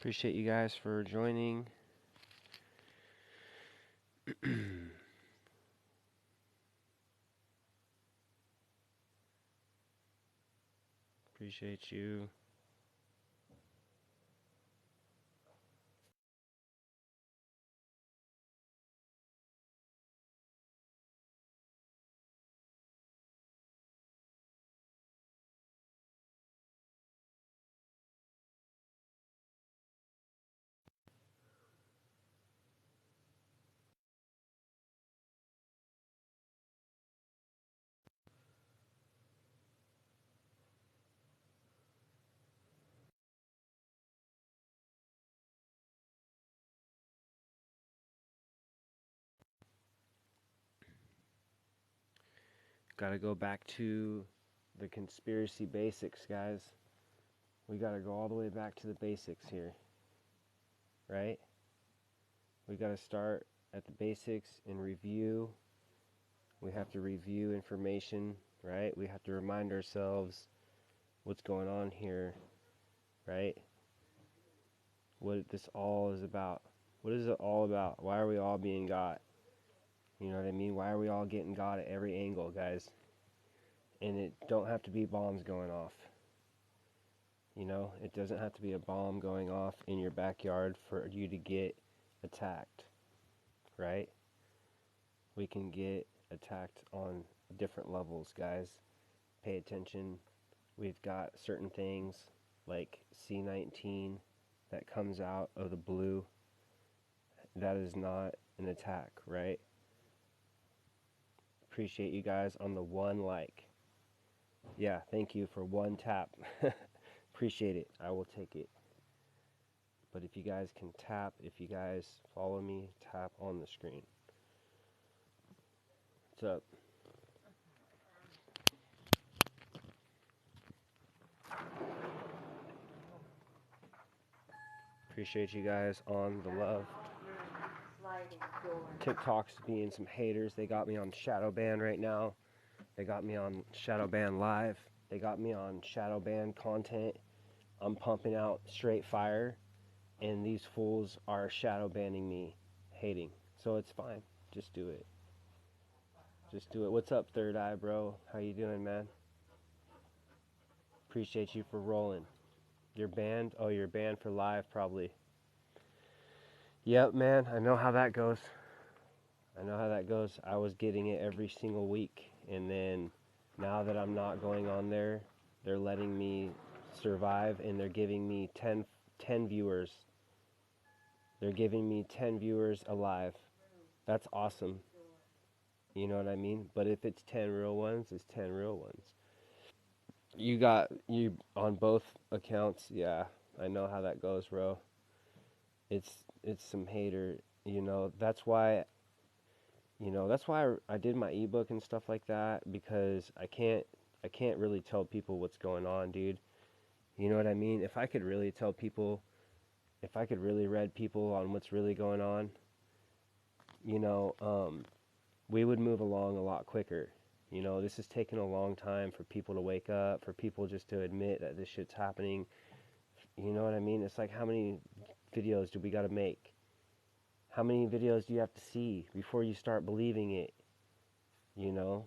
Appreciate you guys for joining. Appreciate you. Gotta go back to the conspiracy basics, guys. We gotta go all the way back to the basics here, right? We gotta start at the basics and review. We have to review information, right? We have to remind ourselves what's going on here, right? What this all is about. What is it all about? Why are we all being got? You know what I mean? Why are we all getting got at every angle, guys? And it don't have to be bombs going off. You know, it doesn't have to be a bomb going off in your backyard for you to get attacked, right? We can get attacked on different levels, guys. Pay attention. We've got certain things like C-19 that comes out of the blue. That is not an attack, right? Appreciate you guys on the one like. Yeah, thank you for one tap. Appreciate it. I will take it. But if you guys can tap, if you guys follow me, tap on the screen. What's up? Appreciate you guys on the love. TikTok's being some haters. They got me on Shadowban right now. They got me on Shadowban Live. They got me on Shadowban content. I'm pumping out straight fire, and these fools are shadow banning me, hating. So it's fine. Just do it. Just do it. What's up, Third Eye, bro? How you doing, man? Appreciate you for rolling. You're banned? Oh, you're banned for live, probably. Yep, man. I know how that goes. I know how that goes. I was getting it every single week, and then now that I'm not going on there, they're letting me survive, and they're giving me 10 viewers. They're giving me 10 viewers alive. That's awesome. You know what I mean? But if it's 10 real ones, it's 10 real ones. You got you on both accounts. Yeah, I know how that goes, bro. It's some hater, that's why I did my ebook and stuff like that, because I can't really tell people what's going on, dude. You know what I mean? If I could really tell people, if I could really read people on what's really going on, you know, we would move along a lot quicker. This has taken a long time for people to wake up, for people just to admit that this shit's happening. You know what I mean? It's like, how many videos do we got to make? How many videos do you have to see before you start believing it? You know,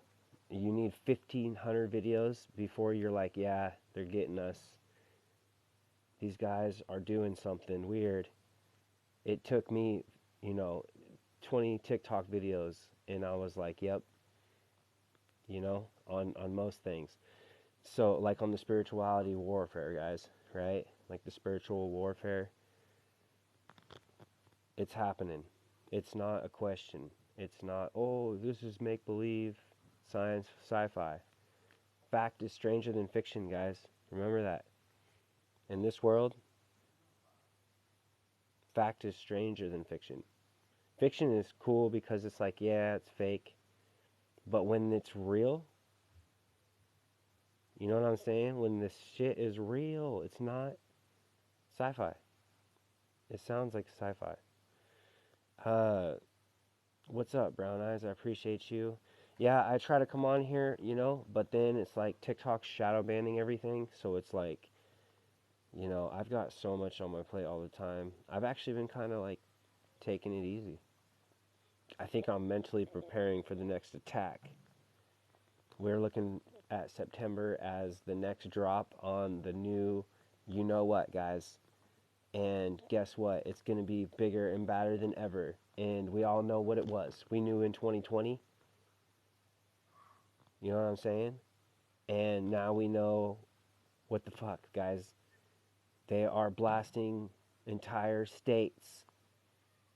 you need 1,500 videos before you're like, yeah, they're getting us. These guys are doing something weird. It took me, you know, 20 TikTok videos, and I was like, yep, on most things. So, like on the spirituality warfare, guys, right? Like the spiritual warfare, it's happening. It's not a question. It's not, oh, this is make believe, science, sci fi. Fact is stranger than fiction, guys. Remember that. In this world, fact is stranger than fiction. Fiction is cool because it's like, yeah, it's fake. But when it's real, you know what I'm saying? When this shit is real, it's not sci fi. It sounds like sci fi. What's up, Brown Eyes? I appreciate you. Yeah, I try to come on here, but then it's like TikTok shadow banning everything. So it's like, You know, I've got so much on my plate all the time. I've actually been kind of like taking it easy. I think I'm mentally preparing for the next attack. We're looking at September as the next drop on the new, you know what, guys. And guess what? It's going to be bigger and badder than ever. And we all know what it was. We knew in 2020. You know what I'm saying? And now we know what the fuck, guys. They are blasting entire states,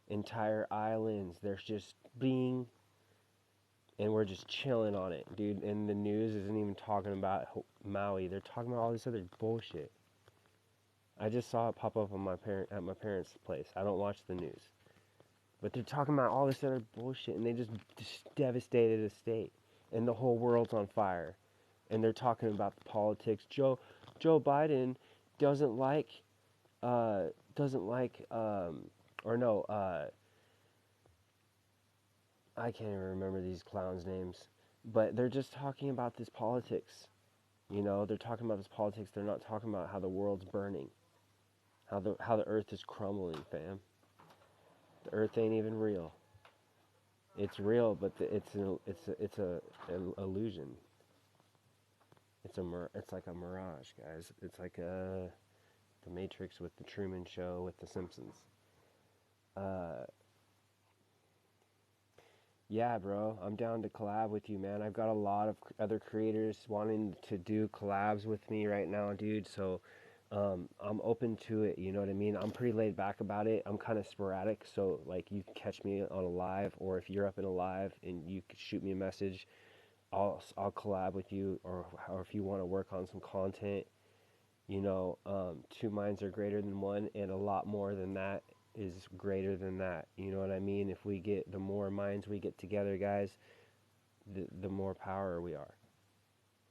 entire islands. There's just being, and we're just chilling on it, dude. And the news isn't even talking about Maui. They're talking about all this other bullshit. I just saw it pop up on at my parents' place. I don't watch the news, but they're talking about all this other bullshit, and they just devastated a state, and the whole world's on fire. And they're talking about the politics. Joe Biden doesn't like doesn't like or no I can't even remember these clowns' names, but they're just talking about this politics. You know, they're talking about this politics. They're not talking about how the world's burning, how the earth is crumbling, fam. The earth ain't even real. It's real, but it's a illusion. It's like a mirage, guys. It's like the Matrix with the Truman Show with the Simpsons. Uh, yeah, bro, I'm down to collab with you, man. I've got a lot of other creators wanting to do collabs with me right now, dude. So I'm open to it. You know what I mean? I'm pretty laid back about it. I'm kind of sporadic, so like you can catch me on a live, or if you're up in a live and you could shoot me a message, I'll collab with you, or if you want to work on some content, you know, two minds are greater than one, and a lot more than that is greater than that. You know what I mean? If we get the more minds we get together, guys, the more power we are,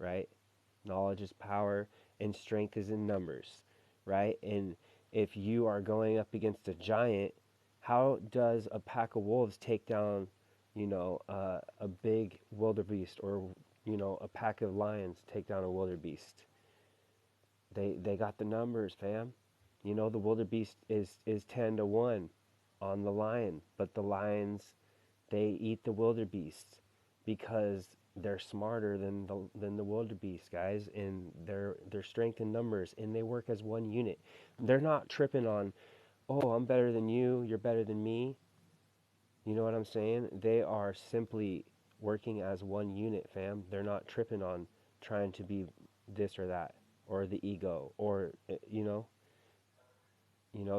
right? Knowledge is power, and strength is in numbers, right? And if you are going up against a giant, how does a pack of wolves take down, you know, a big wildebeest, or you know, a pack of lions take down a wildebeest? They got the numbers, fam. You know, the wildebeest is 10 to 1 on the lion, but the lions, they eat the wildebeest because they're smarter than the wildebeest, guys, and their strength in numbers, and they work as one unit. They're not tripping on, oh, I'm better than you, you're better than me. You know what I'm saying? They are simply working as one unit, fam. They're not tripping on trying to be this or that, or the ego, or you know,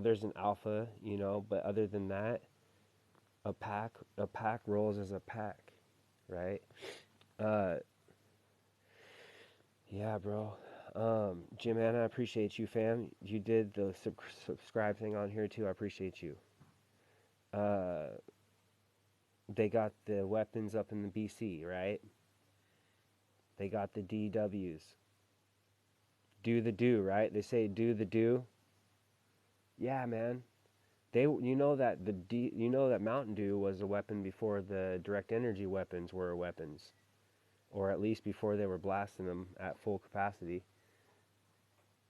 there's an alpha, you know, but other than that, a pack rolls as a pack, right? Uh, yeah, bro. Jim Anna, I appreciate you, fam. You did the subscribe thing on here too. I appreciate you. Uh, they got the weapons up in the BC, right? They got the DWs. Do the do, right? They say do the do. Yeah, man. You know that you know that Mountain Dew was a weapon before the direct energy weapons were weapons, or at least before they were blasting them at full capacity,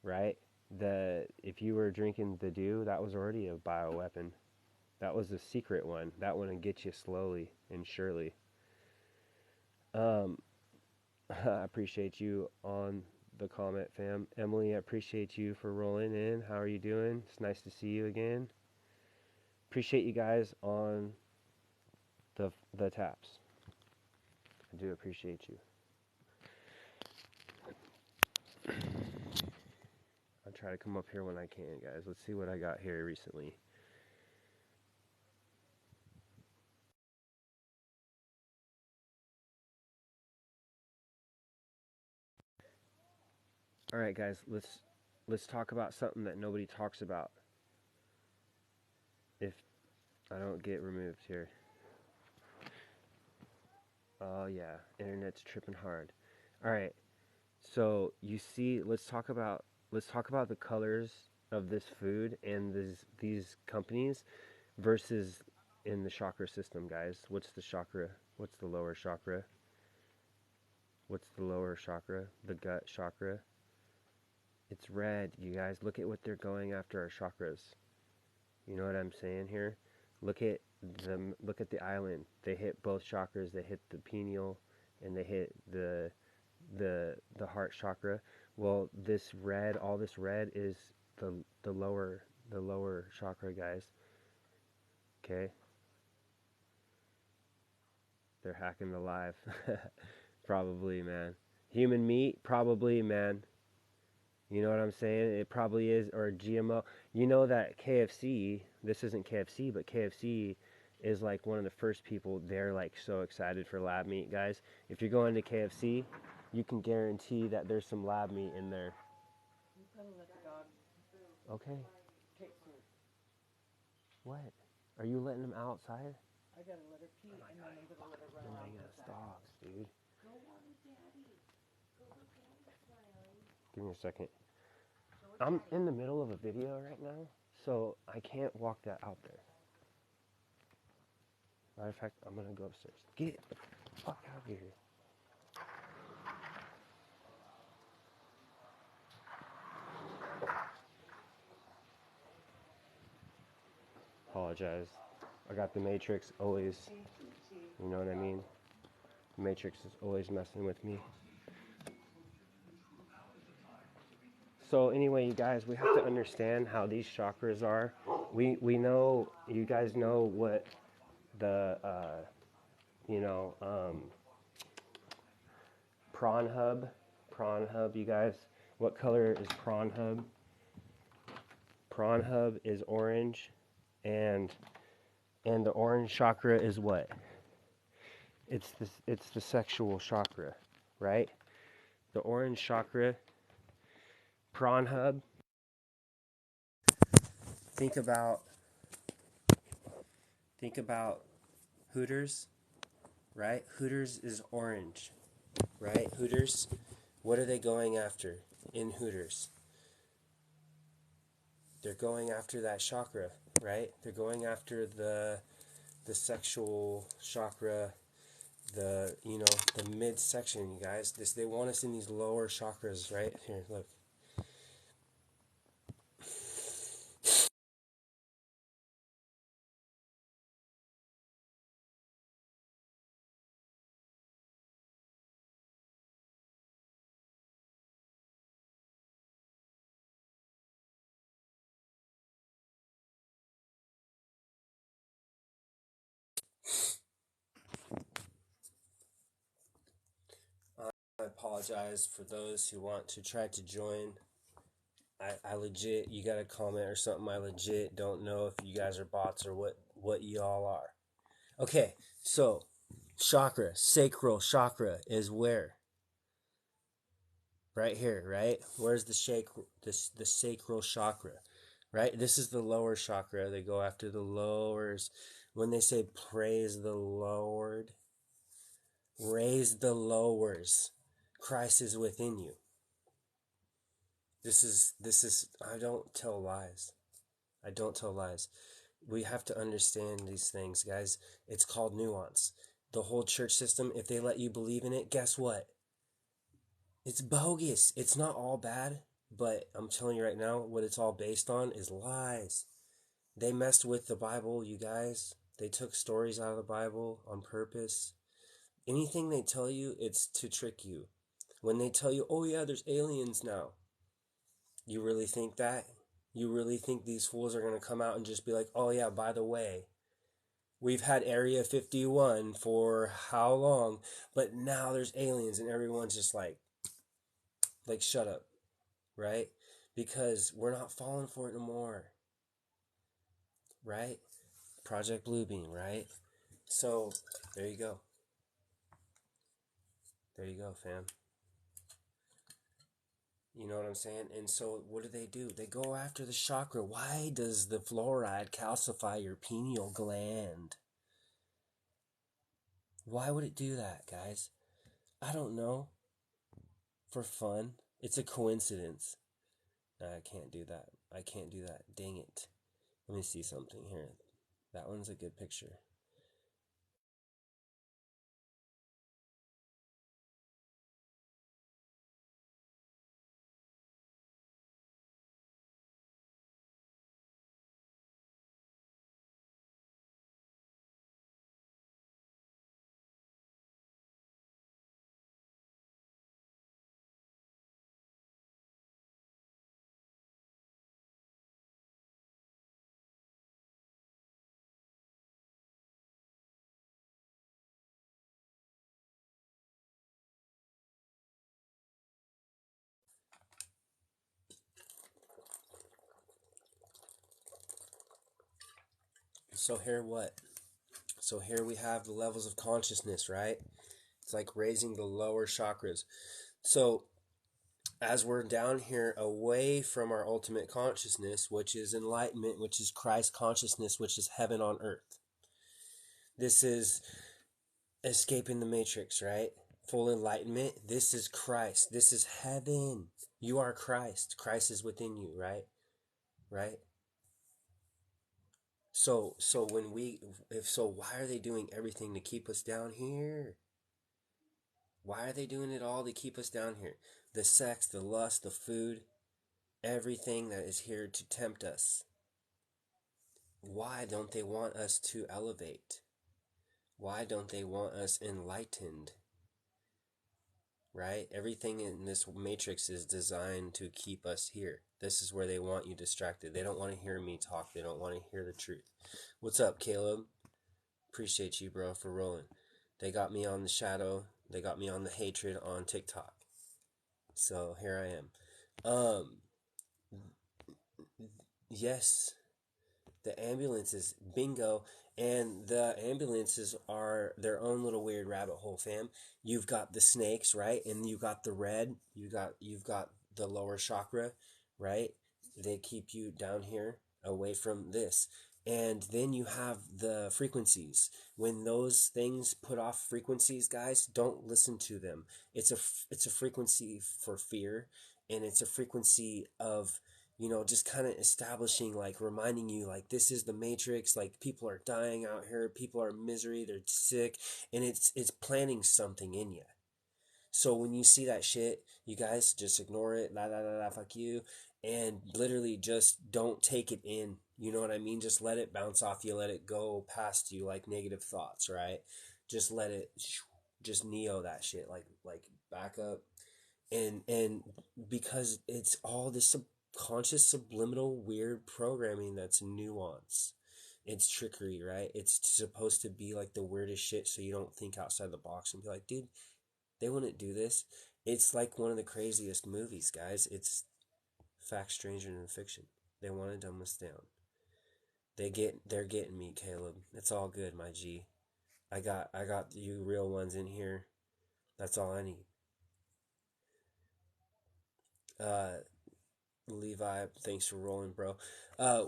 right? The If you were drinking the Dew, that was already a bioweapon. That was the secret one. That one would get you slowly and surely. Um, I appreciate you on the comment, fam. Emily, I appreciate you for rolling in. How are you doing? It's nice to see you again. Appreciate you guys on the taps. I do appreciate you. I'll try to come up here when I can, guys. Let's see what I got here recently. All right, guys. Let's talk about something that nobody talks about. If I don't get removed here. Oh yeah, internet's tripping hard. All right. So you see, let's talk about the colors of this food and these companies versus in the chakra system, guys. What's the chakra? What's the lower chakra? What's the lower chakra? The gut chakra. It's red, you guys. Look at what they're going after our chakras. You know what I'm saying here? Look at the island. They hit both chakras. They hit the pineal and they hit the heart chakra. Well, this red, all this red is the lower chakra, guys. Okay? They're hacking the live. Probably, man. Human meat, probably, man. You know what I'm saying? It probably is, or GMO. You know that KFC, this isn't KFC, but KFC is like one of the first people, they're like so excited for lab meat, guys. If you're going to KFC, you can guarantee that there's some lab meat in there. You gotta let the dog Okay. take food. What? Are you letting them outside? I gotta let her pee, and then I'm gonna let her run around Annoying ass outside. dogs, dude. Give me a second. I'm in the middle of a video right now, so I can't walk that out there. Matter of fact, I'm gonna go upstairs. Get the fuck out of here. Apologize. I got the Matrix always, you know what I mean? The Matrix is always messing with me. So anyway, you guys, we have to understand how these chakras are. We know, you guys know what the, prawn hub, you guys. What color is prawn hub? Prawn hub is orange, and the orange chakra is what? It's the sexual chakra, right? The orange chakra, prawn hub. Think about Hooters, right? Hooters is orange, right? Hooters, what are they going after in Hooters? They're going after that chakra, right? They're going after the sexual chakra, the midsection, you guys. They want us in these lower chakras, right? Here, look. I apologize for those who want to try to join. I legit, you got a comment or something. I legit don't know if you guys are bots or what y'all are. Okay, so chakra, sacral chakra is where? Right here, right? Where's the sacral chakra? Right? This is the lower chakra. They go after the lowers. When they say praise the Lord, raise the lowers. Christ is within you. This is I don't tell lies. I don't tell lies. We have to understand these things, guys. It's called nuance. The whole church system, if they let you believe in it, guess what? It's bogus. It's not all bad, but I'm telling you right now, what it's all based on is lies. They messed with the Bible, you guys. They took stories out of the Bible on purpose. Anything they tell you, it's to trick you. When they tell you, oh yeah, there's aliens now, you really think that? You really think these fools are going to come out and just be like, oh yeah, by the way, we've had Area 51 for how long, but now there's aliens, and everyone's just like shut up, right? Because we're not falling for it anymore, right? Project Bluebeam, right? So, there you go. There you go, fam. You know what I'm saying? And so what do? They go after the chakra. Why does the fluoride calcify your pineal gland? Why would it do that, guys? I don't know. For fun. It's a coincidence. I can't do that. I can't do that. Dang it. Let me see something here. That one's a good picture. So here what? So here we have the levels of consciousness, right? It's like raising the lower chakras. So as we're down here away from our ultimate consciousness, which is enlightenment, which is Christ consciousness, which is heaven on earth. This is escaping the matrix, right? Full enlightenment. This is Christ. This is heaven. You are Christ. Christ is within you, right? Right? So when why are they doing everything to keep us down here? Why are they doing it all to keep us down here? The sex, the lust, the food, everything that is here to tempt us. Why don't they want us to elevate? Why don't they want us enlightened? Right? Everything in this matrix is designed to keep us here. This is where they want you distracted. They don't want to hear me talk. They don't want to hear the truth. What's up, Caleb? Appreciate you, bro, for rolling. They got me on the shadow. They got me on the hatred on TikTok. So here I am. Yes, the ambulances, bingo. And the ambulances are their own little weird rabbit hole, fam. You've got the snakes, right? And you got the red. You've got the lower chakra, right? They keep you down here away from this. And then you have the frequencies. When those things put off frequencies, guys, don't listen to them. It's a frequency for fear, and it's a frequency of, just kind of establishing, like reminding you, like, this is the matrix, like people are dying out here, people are in misery, they're sick, and it's planting something in you. So when you see that shit, you guys just ignore it, la la la la, fuck you, and literally just don't take it in. You know what I mean? Just let it bounce off you, let it go past you like negative thoughts, right? Just let it, just neo that shit, like back up, and because it's all this subconscious, subliminal, weird programming that's nuance. It's trickery, right? It's supposed to be like the weirdest shit, so you don't think outside the box and be like, dude, they wouldn't do this. It's like one of the craziest movies, guys. It's fact stranger than fiction. They want to dumb us down. They're getting me, Caleb. It's all good, my G. I got you real ones in here. That's all I need. Levi, thanks for rolling, bro.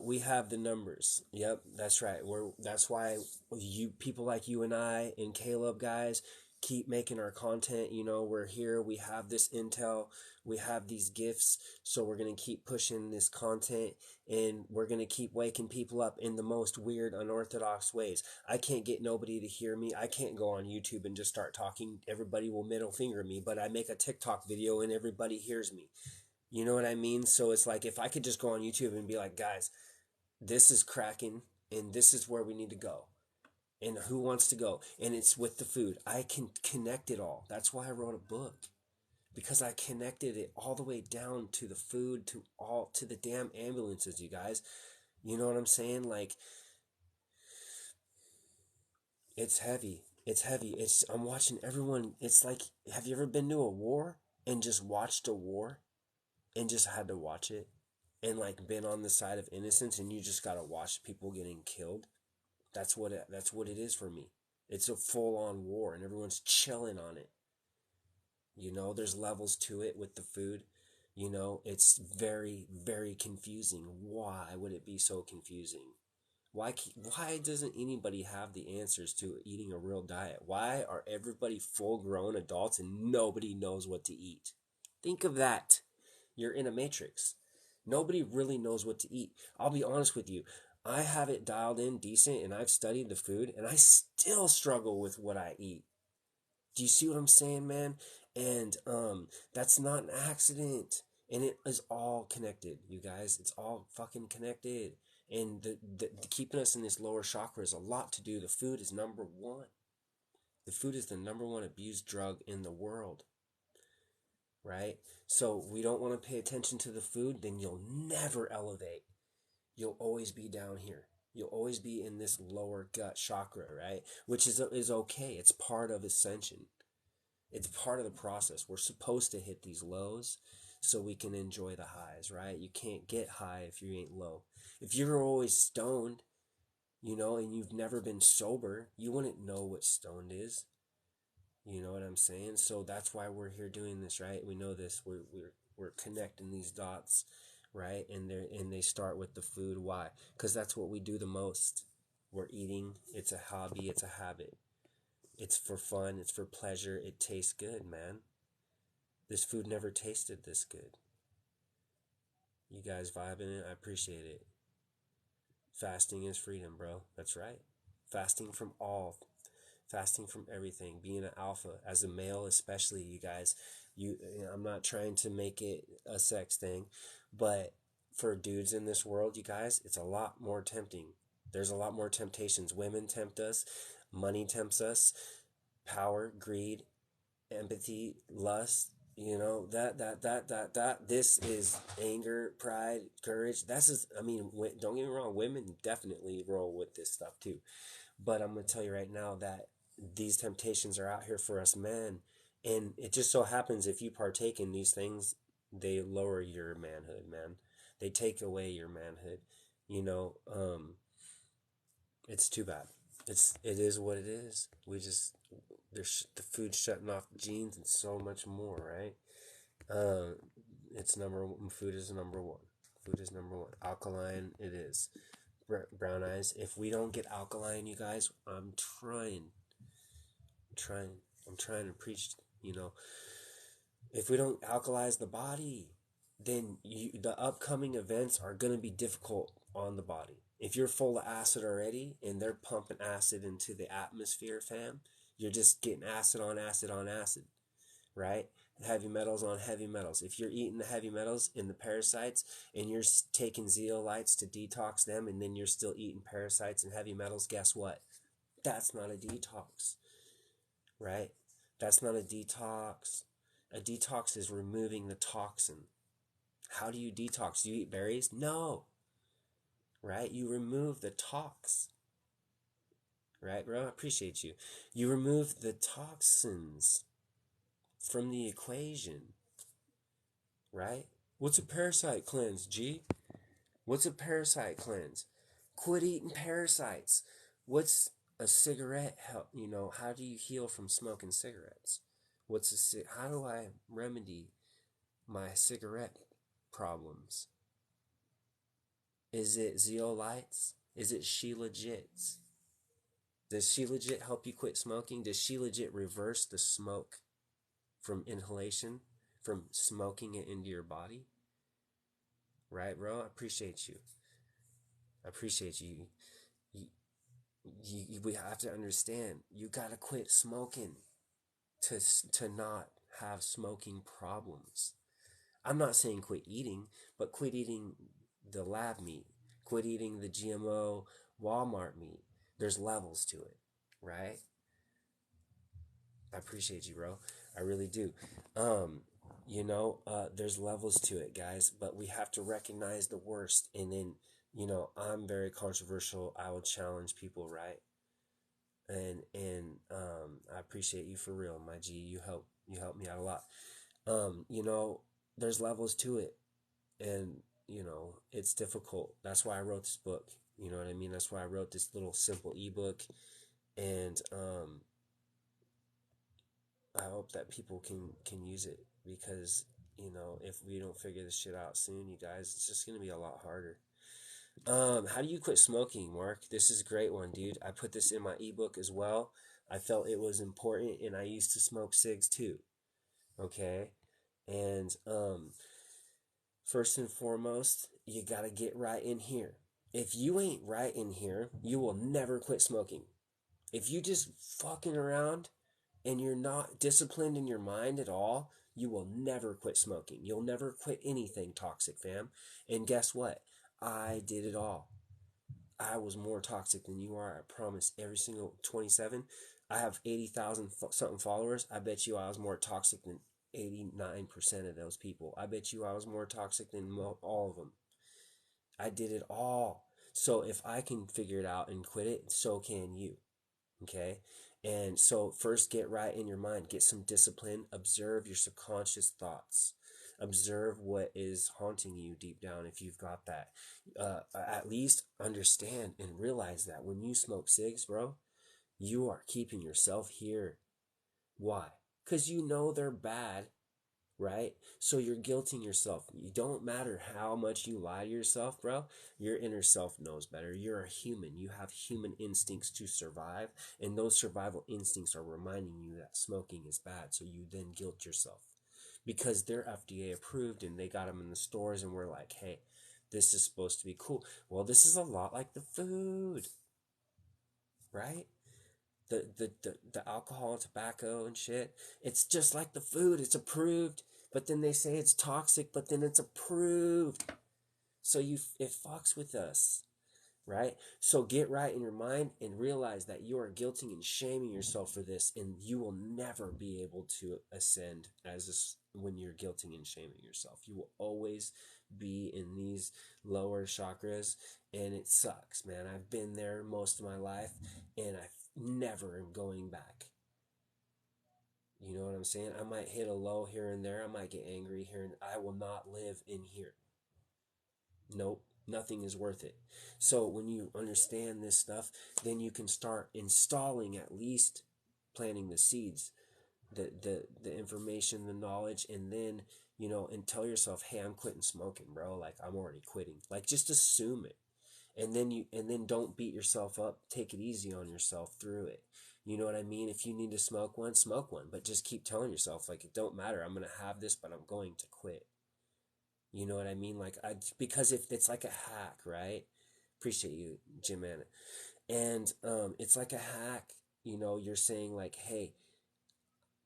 We have the numbers. Yep, that's right. That's why you people like you and I and Caleb, guys, keep making our content. We're here. We have this intel. We have these gifts. So we're gonna keep pushing this content, and we're gonna keep waking people up in the most weird, unorthodox ways. I can't get nobody to hear me. I can't go on YouTube and just start talking. Everybody will middle finger me, but I make a TikTok video and everybody hears me. You know what I mean? So it's like, if I could just go on YouTube and be like, guys, this is cracking and this is where we need to go. And who wants to go? And it's with the food. I can connect it all. That's why I wrote a book. Because I connected it all the way down to the food, to the damn ambulances, you guys. You know what I'm saying? Like, it's heavy. It's heavy. I'm watching everyone. It's like, have you ever been to a war and just watched a war and just had to watch it, and like been on the side of innocence, and you just gotta watch people getting killed? That's what it is for me. It's a full-on war, and everyone's chilling on it. There's levels to it with the food. It's very, very confusing. Why would it be so confusing? Why doesn't anybody have the answers to eating a real diet? Why are everybody full-grown adults and nobody knows what to eat? Think of that. You're in a matrix. Nobody really knows what to eat. I'll be honest with you. I have it dialed in decent, and I've studied the food, and I still struggle with what I eat. Do you see what I'm saying, man? And that's not an accident. And it is all connected, you guys. It's all fucking connected. And the keeping us in this lower chakra is a lot to do. The food is number one. The food is the number one abused drug in the world. Right? So we don't want to pay attention to the food, then you'll never elevate. You'll always be down here. You'll always be in this lower gut chakra, right? Which is okay. It's part of ascension. It's part of the process. We're supposed to hit these lows so we can enjoy the highs, right? You can't get high if you ain't low. If you're always stoned, you know, and you've never been sober, you wouldn't know what stoned is. You know what I'm saying? So that's why we're here doing this, right? We know this. We're connecting these dots, right? And they start with the food. Why? Because that's what we do the most. We're eating. It's a hobby. It's a habit. It's for fun. It's for pleasure. It tastes good, man. This food never tasted this good. You guys vibing it? I appreciate it. Fasting is freedom, bro. That's right. Fasting from all, fasting from everything, being an alpha as a male, especially, you guys. I'm not trying to make it a sex thing, but for dudes in this world, you guys, it's a lot more tempting. There's a lot more temptations. Women tempt us, money tempts us, power, greed, empathy, lust, you know, that this is anger, pride, courage. That's just, I mean, don't get me wrong, women definitely roll with this stuff too, but I'm gonna tell you right now that these temptations are out here for us men, and it just so happens if you partake in these things, they lower your manhood, man. They take away your manhood, you know. It's too bad. It is what it is. We just, there's the food shutting off the genes and so much more, right? It's number one. Food is number one. Food is number one. Alkaline, it is. Brown eyes. If we don't get alkaline, you guys, trying, I'm trying to preach. You know, if we don't alkalize the body, then the upcoming events are gonna be difficult on the body. If you're full of acid already, and they're pumping acid into the atmosphere, fam, you're just getting acid on acid on acid, right? Heavy metals on heavy metals. If you're eating the heavy metals in the parasites and you're taking zeolites to detox them, and then you're still eating parasites and heavy metals, guess what? That's not a detox, right? That's not a detox. A detox is removing the toxin. How do you detox? Do you eat berries? No, right? You remove the tox, right, bro? I appreciate you. You remove the toxins from the equation, right? What's a parasite cleanse, G? What's a parasite cleanse? Quit eating parasites. What's a cigarette help? You know, how do you heal from smoking cigarettes? How do I remedy my cigarette problems? Is it zeolites? Is it Shilajits? Does Shilajit help you quit smoking? Does Shilajit reverse the smoke from inhalation, from smoking it into your body? Right, bro? I appreciate you. I appreciate you. We have to understand, you gotta quit smoking to not have smoking problems. I'm not saying quit eating, but quit eating the lab meat. Quit eating the GMO Walmart meat. There's levels to it, right? I appreciate you, bro. I really do. There's levels to it, guys, but we have to recognize the worst. And then, I'm very controversial. I will challenge people, right? And I appreciate you for real, my G. You help me out a lot. There's levels to it, and it's difficult. That's why I wrote this book. You know what I mean? That's why I wrote this little simple ebook, and I hope that people can use it, because if we don't figure this shit out soon, you guys, it's just gonna be a lot harder. How do you quit smoking, Mark? This is a great one, dude. I put this in my ebook as well. I felt it was important, and I used to smoke cigs too. Okay, and first and foremost, you gotta get right in here. If you ain't right in here, you will never quit smoking. If you just fucking around and you're not disciplined in your mind at all, you will never quit smoking. You'll never quit anything toxic, fam. And guess what? I did it all. I was more toxic than you are. I promise. Every single 27. I have 80,000 something followers. I bet you I was more toxic than 89% of those people. I bet you I was more toxic than all of them. I did it all. So if I can figure it out and quit it, so can you. Okay? And so first, get right in your mind. Get some discipline. Observe your subconscious thoughts. Observe what is haunting you deep down if you've got that. At least understand and realize that when you smoke cigs, bro, you are keeping yourself here. Why? Because you know they're bad, right? So you're guilting yourself. You don't matter how much you lie to yourself, bro. Your inner self knows better. You're a human. You have human instincts to survive, and those survival instincts are reminding you that smoking is bad. So you then guilt yourself because they're FDA approved and they got them in the stores, and we're like, hey, this is supposed to be cool. Well, this is a lot like the food, right? The alcohol and tobacco and shit. It's just like the food. It's approved, but then they say it's toxic, but then it's approved. So it fucks with us, right? So get right in your mind and realize that you are guilting and shaming yourself for this, and you will never be able to ascend when you're guilting and shaming yourself. You will always be in these lower chakras, and it sucks, man. I've been there most of my life, and I never am going back. You know what I'm saying? I might hit a low here and there. I might get angry here, and I will not live in here. Nope, nothing is worth it. So when you understand this stuff, then you can start installing, at least planting the seeds, the information, the knowledge, and then, and tell yourself, hey, I'm quitting smoking, bro. Like, I'm already quitting. Like, just assume it. And then don't beat yourself up. Take it easy on yourself through it. You know what I mean? If you need to smoke one, but just keep telling yourself, like, it don't matter. I'm going to have this, but I'm going to quit. You know what I mean? Because if it's like a hack, right? Appreciate you, Jim Anna. And it's like a hack. You're saying like, hey,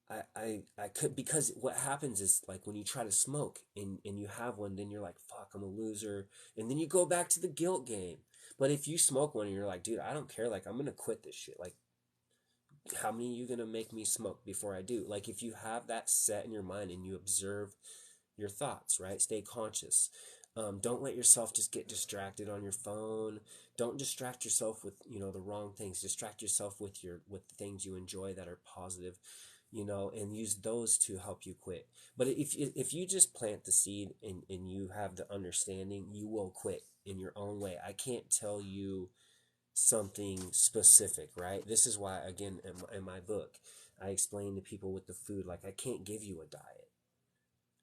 I could, because what happens is, like, when you try to smoke and you have one, then you're like, fuck, I'm a loser. And then you go back to the guilt game. But if you smoke one and you're like, dude, I don't care. Like, I'm going to quit this shit. Like, how many are you going to make me smoke before I do? Like, if you have that set in your mind and you observe your thoughts, right? Stay conscious. Don't let yourself just get distracted on your phone. Don't distract yourself with, the wrong things. Distract yourself with the things you enjoy that are positive, and use those to help you quit. But if you just plant the seed and you have the understanding, you will quit in your own way. I can't tell you something specific, right? This is why, again, in my book, I explain to people with the food, like, I can't give you a diet.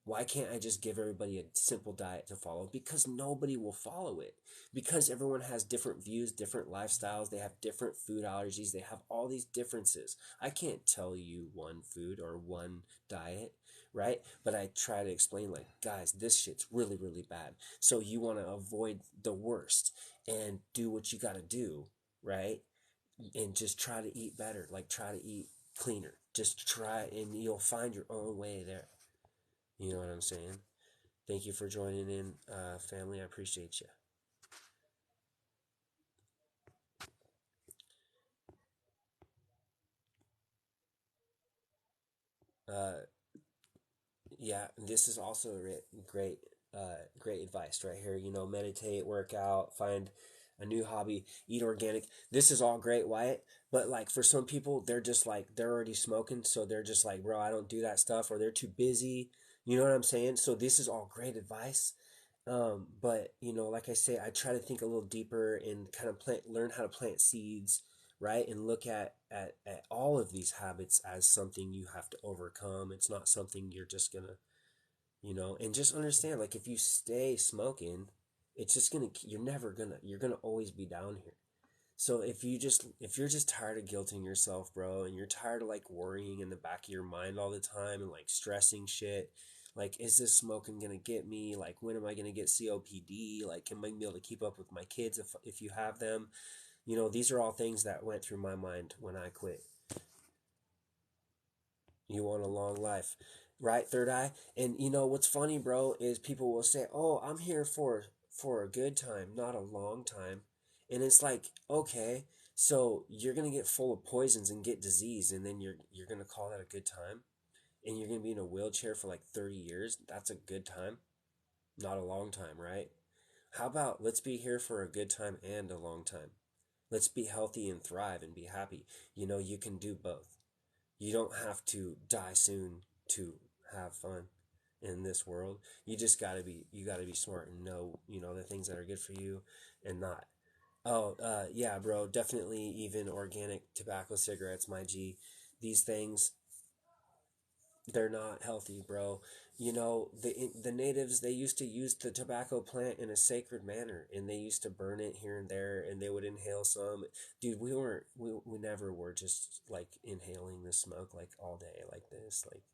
Why can't I just give everybody a simple diet to follow? Because nobody will follow it. Because everyone has different views, different lifestyles. They have different food allergies. They have all these differences. I can't tell you one food or one diet, right? But I try to explain, like, guys, this shit's really, really bad. So you want to avoid the worst and do what you got to do, right? And just try to eat better. Like, try to eat cleaner. Just try, and you'll find your own way there. You know what I'm saying? Thank you for joining in, family. I appreciate you. Yeah, this is also great, great advice right here. Meditate, work out, find a new hobby, eat organic. This is all great, Wyatt. But, like, for some people, they're just like, they're already smoking, so they're just like, bro, I don't do that stuff, or they're too busy. You know what I'm saying? So this is all great advice. But, like I say, I try to think a little deeper and kind of learn how to plant seeds, right? And look at all of these habits as something you have to overcome. It's not something you're just gonna, and just understand, like, if you stay smoking, it's just gonna, you're gonna always be down here. So if you're just tired of guilting yourself, bro, and you're tired of, like, worrying in the back of your mind all the time and, like, stressing shit, like, is this smoking gonna get me? Like, when am I gonna get COPD? Like, am I gonna be able to keep up with my kids if you have them? These are all things that went through my mind when I quit. You want a long life, right? Third eye. And what's funny, bro, is people will say, "Oh, I'm here for a good time, not a long time." And it's like, okay, so you're gonna get full of poisons and get disease, and then you're gonna call that a good time, and you're gonna be in a wheelchair for like 30 years. That's a good time, not a long time, right? How about, let's be here for a good time and a long time. Let's be healthy and thrive and be happy. You can do both. You don't have to die soon to have fun. in this world. You gotta be smart and know, the things that are good for you and not. Oh, yeah, bro, definitely even organic tobacco cigarettes, my G. These things, they're not healthy, bro. The natives, they used to use the tobacco plant in a sacred manner, and they used to burn it here and there, and they would inhale some. Dude, we never were just like inhaling the smoke like all day like this. Like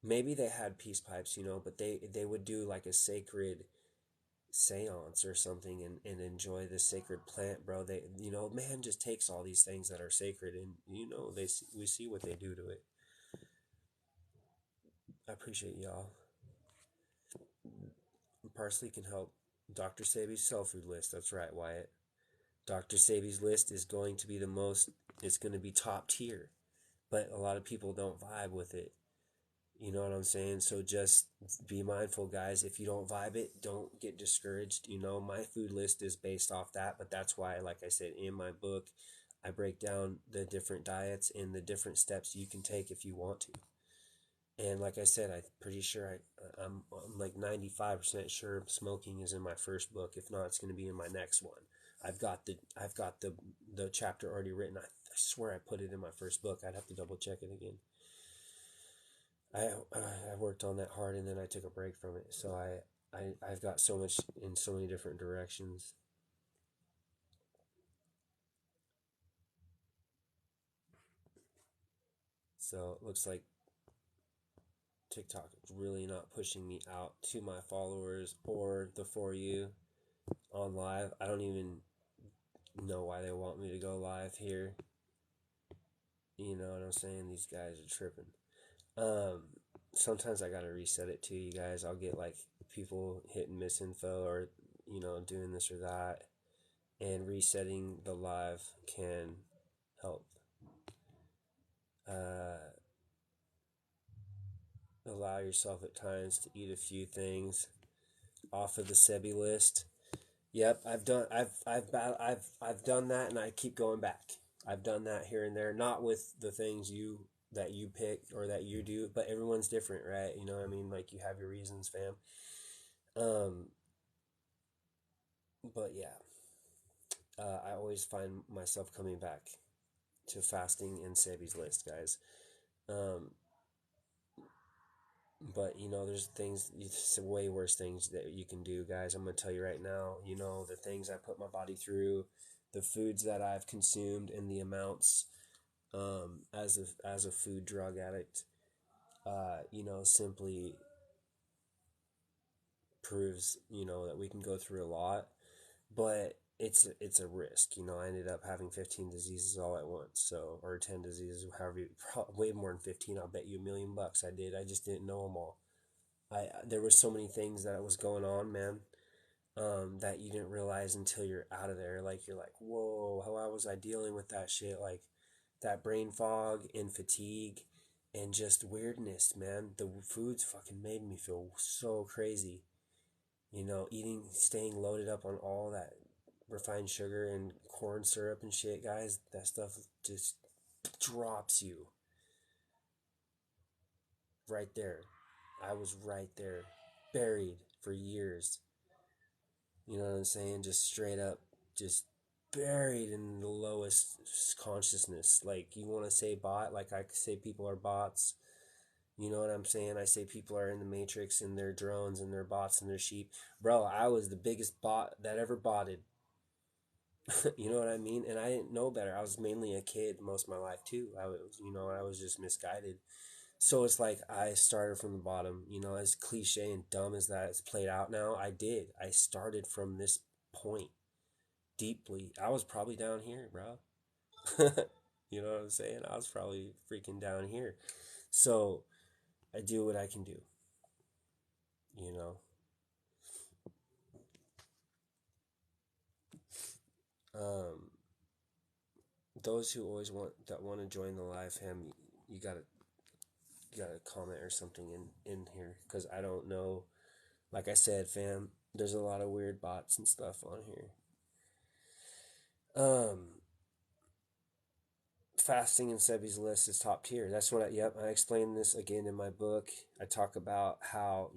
maybe they had peace pipes, but they would do like a sacred seance or something, and enjoy this sacred plant, bro. They, man just takes all these things that are sacred, and we see what they do to it. I appreciate y'all. Parsley can help. Dr. Sebi's cell food list. That's right, Wyatt. Dr. Sebi's list is going to be it's going to be top tier, but a lot of people don't vibe with it. You know what I'm saying? So just be mindful, guys. If you don't vibe it, don't get discouraged. My food list is based off that, but that's why, like I said, in my book, I break down the different diets and the different steps you can take if you want to. And like I said, I'm pretty sure I'm like 95% sure smoking is in my first book. If not, it's going to be in my next one. I've got the chapter already written. I swear I put it in my first book. I'd have to double check it again. I worked on that hard, and then I took a break from it. So I've got so much in so many different directions. So it looks like TikTok is really not pushing me out to my followers or the For You on live. I don't even know why they want me to go live here. You know what I'm saying? These guys are tripping. Sometimes I gotta reset it too, you guys. I'll get like people hitting misinfo or doing this or that, and resetting the live can help allow yourself at times to eat a few things off of the Sebi list. Yep, I've done that, and I keep going back. I've done that here and there, not with the things that you pick or that you do, but everyone's different, right? You know what I mean? Like you have your reasons, fam. But yeah, I always find myself coming back to fasting and Sebi's list, guys. But there's way worse things that you can do, guys. I'm gonna tell you right now. The things I put my body through, the foods that I've consumed, and the amounts, as a food drug addict, simply proves that we can go through a lot, but it's a risk. I ended up having 15 diseases all at once, or 10 diseases, way more than 15. I'll bet you $1,000,000 I did. I just didn't know them all. There were so many things that was going on, man, that you didn't realize until you're out of there. Like you're like, whoa, how was I dealing with that shit? Like that brain fog and fatigue and just weirdness, man. The foods fucking made me feel so crazy. Staying loaded up on all that refined sugar and corn syrup and shit, guys. That stuff just drops you right there. I was right there, buried for years. You know what I'm saying? Just straight up, just buried in the lowest consciousness. Like, you want to say bot? Like, I say people are bots. You know what I'm saying? I say people are in the Matrix and they're drones and they're bots and they're sheep. Bro, I was the biggest bot that ever botted. You know what I mean? And I didn't know better. I was mainly a kid most of my life too. I was just misguided. So it's like I started from the bottom, as cliche and dumb as that is played out now. I did. I started from this point deeply. I was probably down here, bro. You know what I'm saying? I was probably freaking down here. So I do what I can do, you know. Um, those who always want to join the live fam, you gotta comment or something in here, because I don't know. Like I said, fam, there's a lot of weird bots and stuff on here. fasting in Sebi's list is top tier. That's what I explain this again in my book. I talk about how,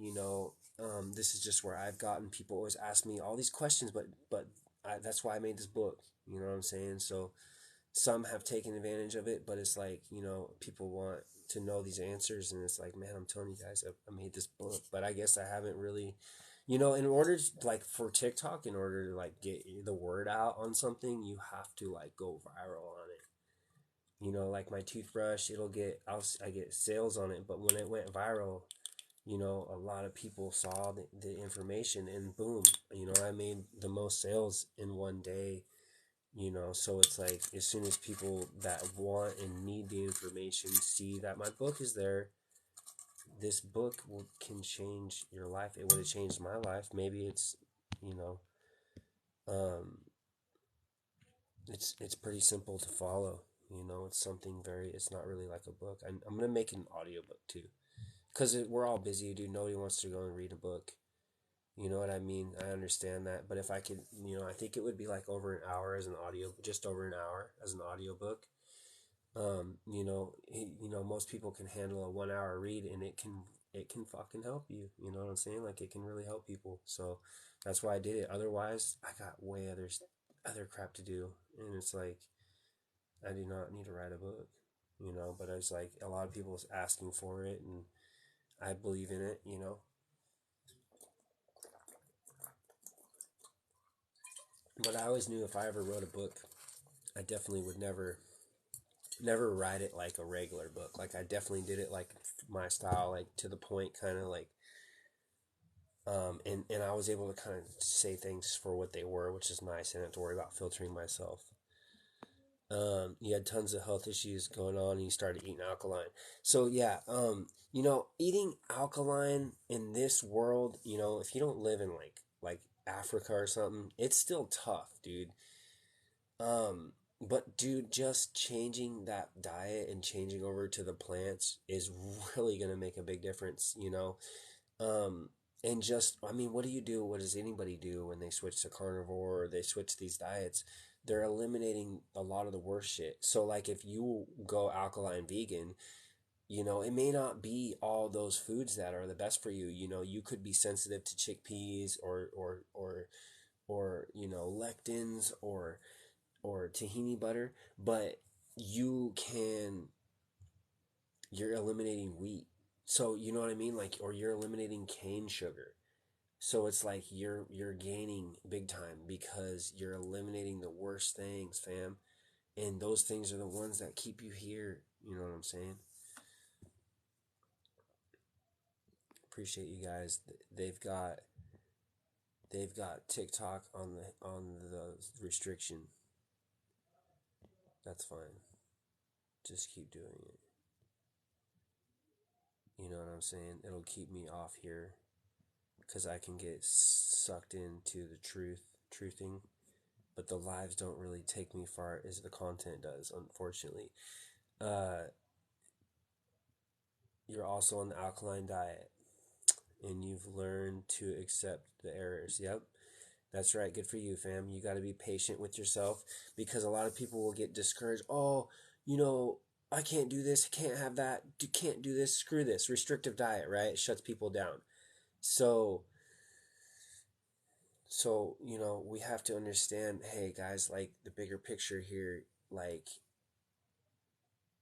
this is just where I've gotten people always ask me all these questions, but that's why I made this book. You know what I'm saying? So some have taken advantage of it, but it's like, people want to know these answers, and it's like, man, I'm telling you guys, I made this book, but I guess I haven't really, in order to, like, for TikTok, in order to, like, get the word out on something, you have to, like, go viral on it. Like my toothbrush, I get sales on it, but when it went viral, a lot of people saw the information, and boom, I made the most sales in one day. So it's like, as soon as people that want and need the information see that my book is there, this book can change your life. It would have changed my life. Maybe it's, um, it's pretty simple to follow. It's something it's not really like a book. I'm gonna make an audiobook too, because we're all busy, dude. Nobody wants to go and read a book. You know what I mean? I understand that, but if I could, I think it would be like over an hour as an audio, just over an hour as an audiobook. Most people can handle a 1 hour read, and it can fucking help you. You know what I'm saying? Like, it can really help people. So that's why I did it. Otherwise, I got way other crap to do, and it's like, I do not need to write a book, but it's like a lot of people asking for it, and I believe in it. But I always knew if I ever wrote a book, I definitely would never write it like a regular book. Like, I definitely did it like my style, like to the point, kind of like, and I was able to kind of say things for what they were, which is nice. I didn't have to worry about filtering myself. You had tons of health issues going on, and you started eating alkaline. So yeah, eating alkaline in this world, if you don't live in like Africa or something, it's still tough, dude. But dude, just changing that diet and changing over to the plants is really gonna make a big difference. Um, and just, I mean, what do you do? What does anybody do when they switch to carnivore or they switch these diets? They're eliminating a lot of the worst shit. So, like, if you go alkaline vegan, it may not be all those foods that are the best for you. You could be sensitive to chickpeas or lectins or tahini butter, but you're eliminating wheat. So, you know what I mean? Like, or you're eliminating cane sugar. So it's like you're gaining big time because you're eliminating the worst things, fam. And those things are the ones that keep you here. You know what I'm saying? Appreciate you guys. They've got TikTok on the restriction. That's fine. Just keep doing it. You know what I'm saying? It'll keep me off here because I can get sucked into the truthing, but the lives don't really take me far as the content does, unfortunately. Uh, you're also on the alkaline diet, and you've learned to accept the errors. Yep, that's right. Good for you, fam. You got to be patient with yourself, because a lot of people will get discouraged. Oh, I can't do this. I can't have that. Can't do this. Screw this. Restrictive diet, right? It shuts people down. So, we have to understand, hey guys, like, the bigger picture here, like,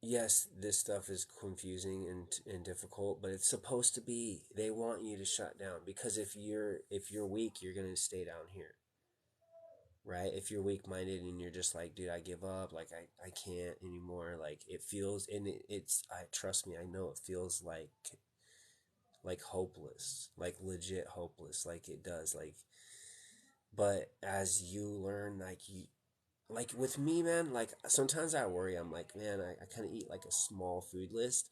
yes, this stuff is confusing and difficult, but it's supposed to be. They want you to shut down, because if you're weak, you're going to stay down here. Right? If you're weak-minded and you're just like, dude, I give up, like, I can't anymore, like, it feels, and I trust me, I know it feels like hopeless, like legit hopeless, like it does, like, but as you learn, like with me, man, like, sometimes I worry. I'm like, man, I kind of eat like a small food list,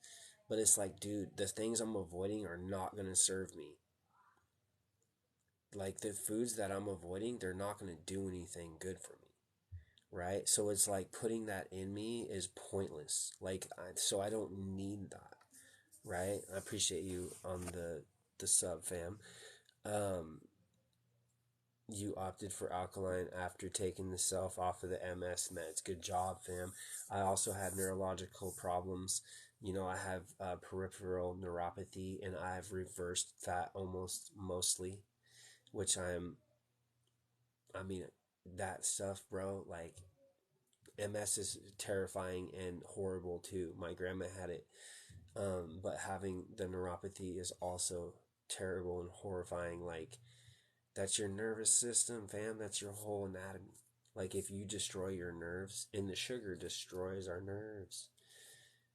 but it's like, dude, the things I'm avoiding are not going to serve me. Like, the foods that I'm avoiding, they're not going to do anything good for me. Right? So it's like putting that in me is pointless. Like, so I don't need that. Right? I appreciate you on the sub, fam. Um, you opted for alkaline after taking the self off of the MS meds. Good job, fam. I also had neurological problems. You know, I have peripheral neuropathy, and I've reversed fat almost mostly, which I mean, that stuff, bro, like, MS is terrifying and horrible too. My grandma had it, but having the neuropathy is also terrible and horrifying. Like, that's your nervous system, fam. That's your whole anatomy. Like, if you destroy your nerves, and the sugar destroys our nerves.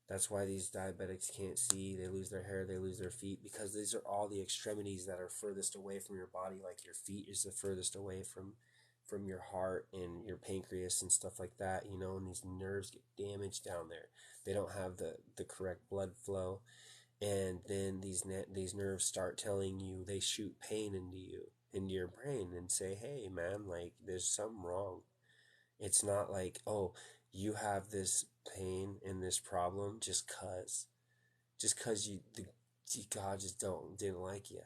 That's why these diabetics can't see. They lose their hair, they lose their feet, because these are all the extremities that are furthest away from your body. Like, your feet is the furthest away from your heart and your pancreas and stuff like that, you know, and these nerves get damaged down there. They don't have the correct blood flow, and then these nerves start telling you, they shoot pain into your brain and say, hey man, like, there's something wrong. It's not like, oh, you have this pain and this problem just cause God just didn't like you.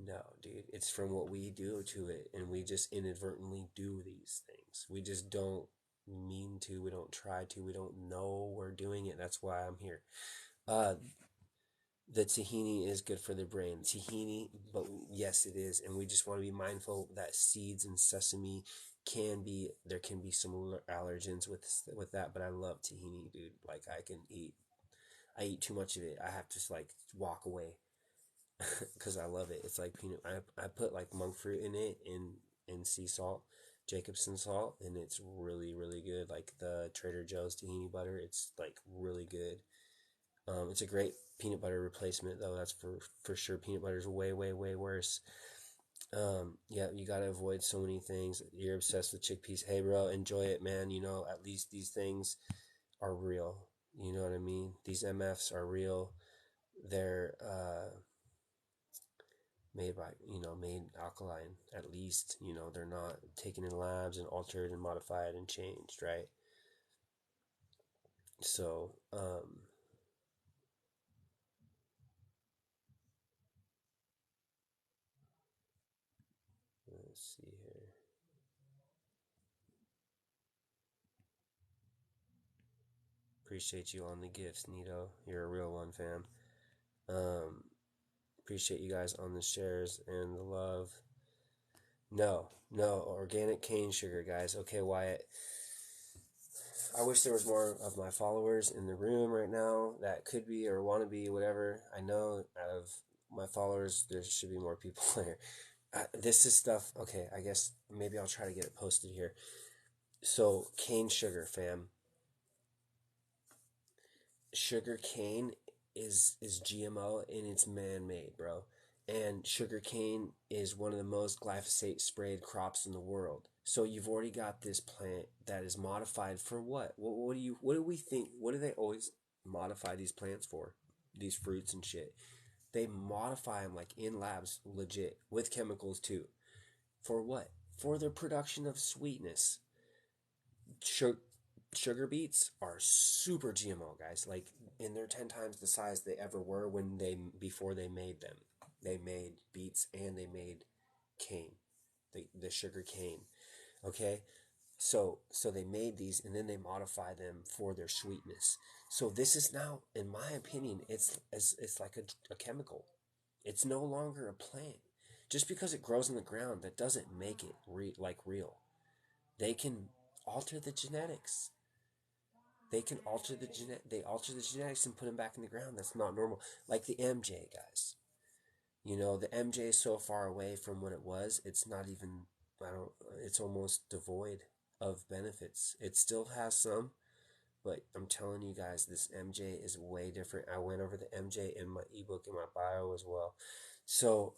No, dude, it's from what we do to it, and we just inadvertently do these things. We just don't mean to, we don't try to, we don't know we're doing it. That's why I'm here. Uh, the tahini is good for the brain. Tahini, but yes, it is, and we just want to be mindful that seeds and sesame there can be some allergens with that, but I love tahini, dude. Like, I eat too much of it. I have to like walk away because I love it. It's like peanut. I put like monk fruit in it, and sea salt, Jacobson salt, and it's really really good. Like the Trader Joe's tahini butter, it's like really good. It's a great peanut butter replacement though. That's for sure. Peanut butter is way way way worse. Yeah, you gotta avoid so many things. You're obsessed with chickpeas. Hey, bro, enjoy it, man. You know, at least these things are real. You know what I mean? These MFs are real. They're made alkaline. At least, you know, they're not taken in labs and altered and modified and changed, right? So, let's see here. Appreciate you on the gifts, Nito. You're a real one, fam. Um, Appreciate you guys on the shares and the love. No, organic cane sugar, guys. Okay, Wyatt. I wish there was more of my followers in the room right now that could be or want to be whatever. I know out of my followers, there should be more people there. This is stuff. Okay, I guess maybe I'll try to get it posted here. So, cane sugar, fam. Sugar cane is GMO and it's man-made, bro. And sugar cane is one of the most glyphosate sprayed crops in the world. So you've already got this plant that is modified for what? What do we think? What do they always modify these plants for? These fruits and shit. They modify them like in labs, legit, with chemicals too. For what? For their production of sweetness. Sugar beets are super GMO, guys. Like, and they're 10 times the size they ever were before they made them. They made beets and they made cane, the sugar cane. Okay, so they made these and then they modify them for their sweetness. So this is now, in my opinion, it's like a chemical. It's no longer a plant. Just because it grows in the ground, that doesn't make it real. They can alter the genetics. They can alter they alter the genetics and put them back in the ground. That's not normal. Like the MJ, guys. You know, the MJ is so far away from what it was. It's not even. It's almost devoid of benefits. It still has some, but I'm telling you guys, this MJ is way different. I went over the MJ in my ebook in my bio as well. So,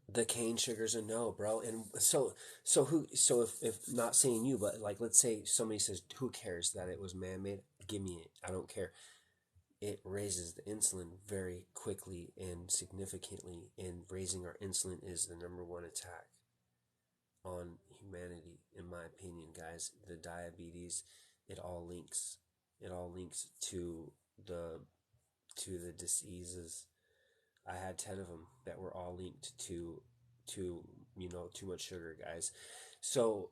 the cane sugar's a no, bro. And so if not saying you, but like, let's say somebody says, who cares that it was man-made? Give me it. I don't care. It raises the insulin very quickly and significantly, and raising our insulin is the number one attack on humanity, in my opinion, guys. The diabetes, it all links to the diseases. I had 10 of them that were all linked to too, too much sugar, guys. So,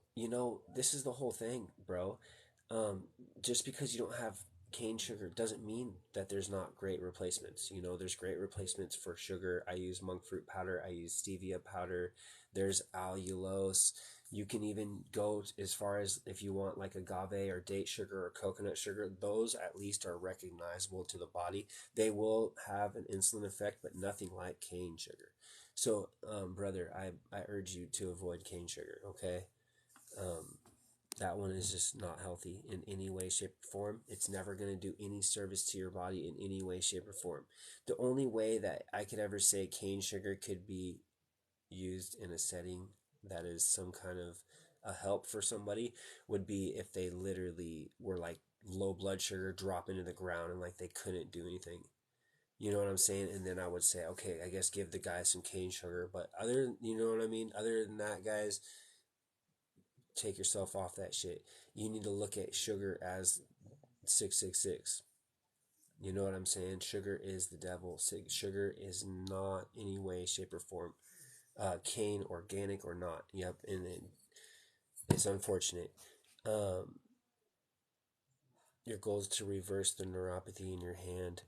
this is the whole thing, bro. Um, just because you don't have cane sugar doesn't mean that there's not great replacements. There's great replacements for sugar. I use monk fruit powder, I use stevia powder, there's allulose. You can even go as far as if you want like agave or date sugar or coconut sugar. Those at least are recognizable to the body. They will have an insulin effect, but nothing like cane sugar. So, brother, I urge you to avoid cane sugar, okay? Um, that one is just not healthy in any way, shape, or form. It's never going to do any service to your body in any way, shape, or form. The only way that I could ever say cane sugar could be used in a setting that is some kind of a help for somebody would be if they literally were like low blood sugar, drop into the ground, and like they couldn't do anything. You know what I'm saying? And then I would say, okay, I guess give the guy some cane sugar. But you know what I mean? Other than that, guys, take yourself off that shit. You need to look at sugar as 666. You know what I'm saying? Sugar is the devil. Sugar is not any way, shape, or form cane, organic or not. Yep, and it's unfortunate. Um, your goal is to reverse the neuropathy in your hand.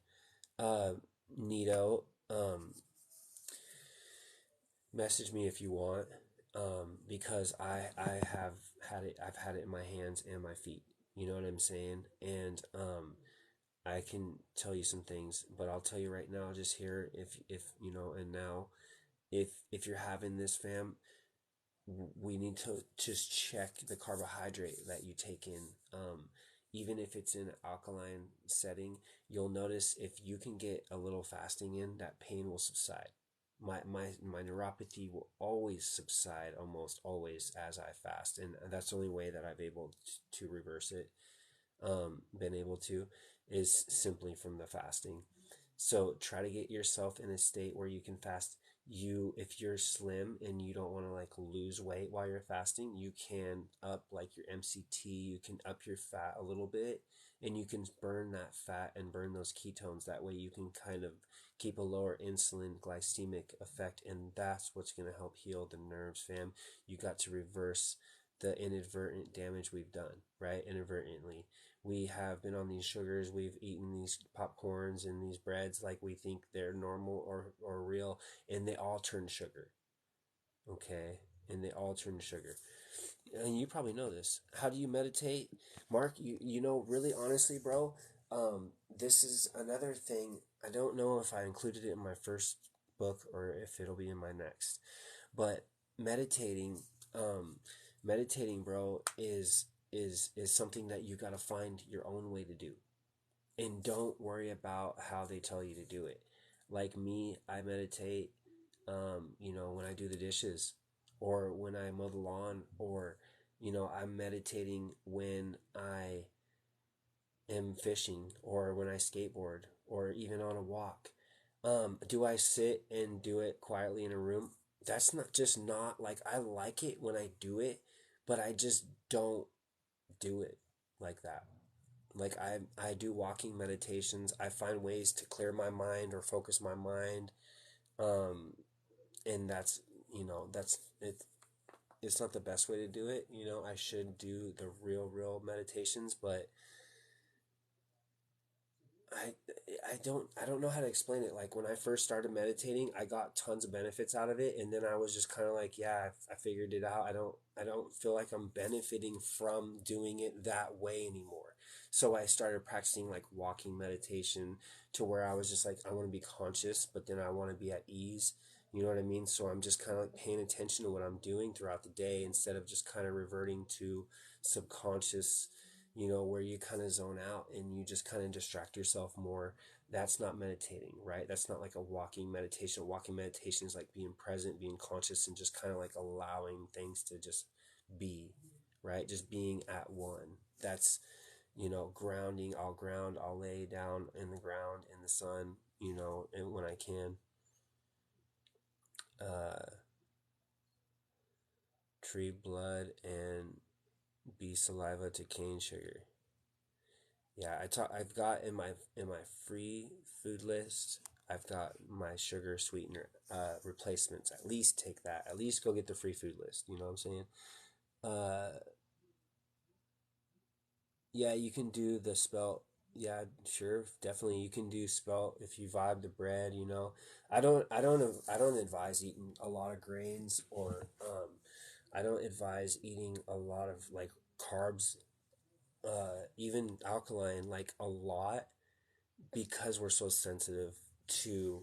Uh, Nito, message me if you want, because I have had it. I've had it in my hands and my feet. You know what I'm saying? And I can tell you some things, but I'll tell you right now, just here, if and now, if you're having this, fam, we need to just check the carbohydrate that you take in. Even if it's in an alkaline setting, you'll notice if you can get a little fasting in, that pain will subside. My neuropathy will always subside, almost always, as I fast, and that's the only way that I've able to reverse it. Been able to is simply from the fasting. So try to get yourself in a state where you can fast. If you're slim and you don't want to like lose weight while you're fasting, you can up like your MCT, you can up your fat a little bit, and you can burn that fat and burn those ketones. That way you can kind of keep a lower insulin glycemic effect, and that's what's going to help heal the nerves, fam. You got to reverse the inadvertent damage we've done, right? Inadvertently, we have been on these sugars, we've eaten these popcorns and these breads like we think they're normal or real, and they all turn sugar, okay? And they all turn sugar. And you probably know this. How do you meditate? Mark, you know, really honestly, bro, this is another thing. I don't know if I included it in my first book or if it'll be in my next. But meditating, meditating, bro, is something that you got to find your own way to do, and don't worry about how they tell you to do it. Like me, I meditate, when I do the dishes, or when I mow the lawn, or I'm meditating when I am fishing, or when I skateboard, or even on a walk. Do I sit and do it quietly in a room? That's not just not like I like it when I do it, but I just don't do it like that. Like I do walking meditations. I find ways to clear my mind or focus my mind. Um, and that's it. It's not the best way to do it. I should do the real meditations, but I I don't know how to explain it. Like when I first started meditating, I got tons of benefits out of it, and then I was just kind of like, yeah, I figured it out. I don't feel like I'm benefiting from doing it that way anymore. So I started practicing like walking meditation to where I was just like, I want to be conscious, but then I want to be at ease. You know what I mean? So I'm just kind of like paying attention to what I'm doing throughout the day instead of just kind of reverting to subconscious, where you kind of zone out and you just kind of distract yourself more. That's not meditating, right? That's not like a walking meditation. Walking meditation is like being present, being conscious, and just kind of like allowing things to just be, right? Just being at one. That's, grounding. I'll ground, I'll lay down in the ground, in the sun, and when I can. Uh, tree blood and bee saliva to cane sugar. Yeah, I've got in my free food list. I've got my sugar sweetener replacements. At least take that. At least go get the free food list. You know what I'm saying? Uh, yeah, you can do the spelt. Yeah, sure, definitely you can do spelt if you vibe the bread. You know, I don't advise eating a lot of grains or I don't advise eating a lot of like carbs, even alkaline, like a lot because we're so sensitive to,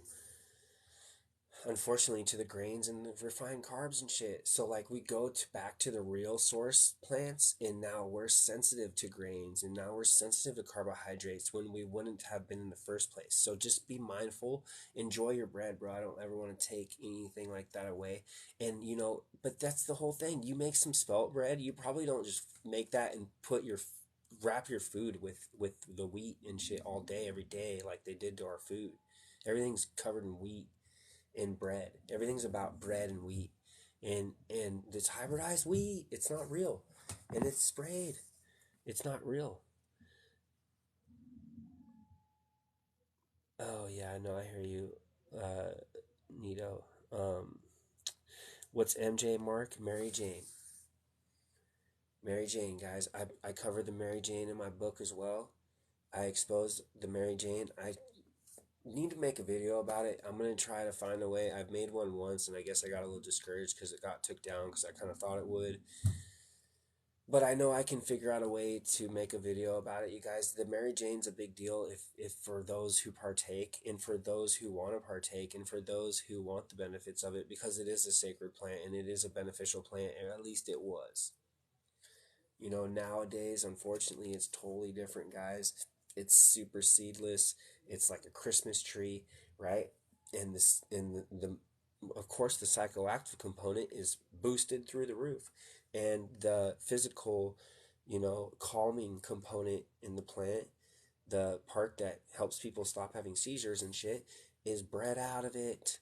unfortunately, to the grains and the refined carbs and shit. So like we go to back to the real source plants, and now we're sensitive to grains, and now we're sensitive to carbohydrates when we wouldn't have been in the first place. So just be mindful, enjoy your bread, bro. I don't ever want to take anything like that away. And you know, but that's the whole thing. You make some spelt bread, you probably don't just make that and put your wrap your food with the wheat and shit all day every day like they did to our food. Everything's covered in wheat and bread. Everything's about bread and wheat. And this hybridized wheat, it's not real. And it's sprayed. It's not real. Oh yeah, I know, I hear you, Nito. What's MJ, Mark? Mary Jane. Mary Jane, guys. I covered the Mary Jane in my book as well. I exposed the Mary Jane. I need to make a video about it. I'm gonna try to find a way. I've made one once, and I guess I got a little discouraged because it got took down because I kind of thought it would. But I know I can figure out a way to make a video about it, you guys. The Mary Jane's a big deal if for those who partake, and for those who want to partake, and for those who want the benefits of it, because it is a sacred plant and it is a beneficial plant, and at least it was. You know, nowadays, unfortunately, it's totally different, guys. It's super seedless. It's like a Christmas tree, right? And this, and the of course, the psychoactive component is boosted through the roof, and the physical, you know, calming component in the plant, the part that helps people stop having seizures and shit, is bred out of it.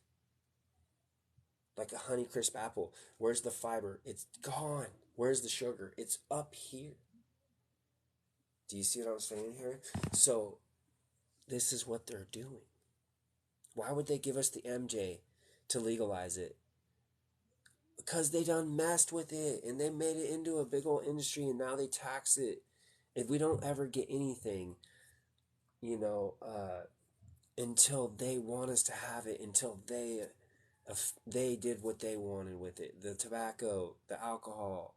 Like a Honeycrisp apple. Where's the fiber? It's gone. Where's the sugar? It's up here. Do you see what I'm saying here? So, this is what they're doing. Why would they give us the MJ to legalize it? Because they done messed with it and they made it into a big old industry, and now they tax it. If we don't ever get anything, you know, until they want us to have it, until they did what they wanted with it. The tobacco, the alcohol,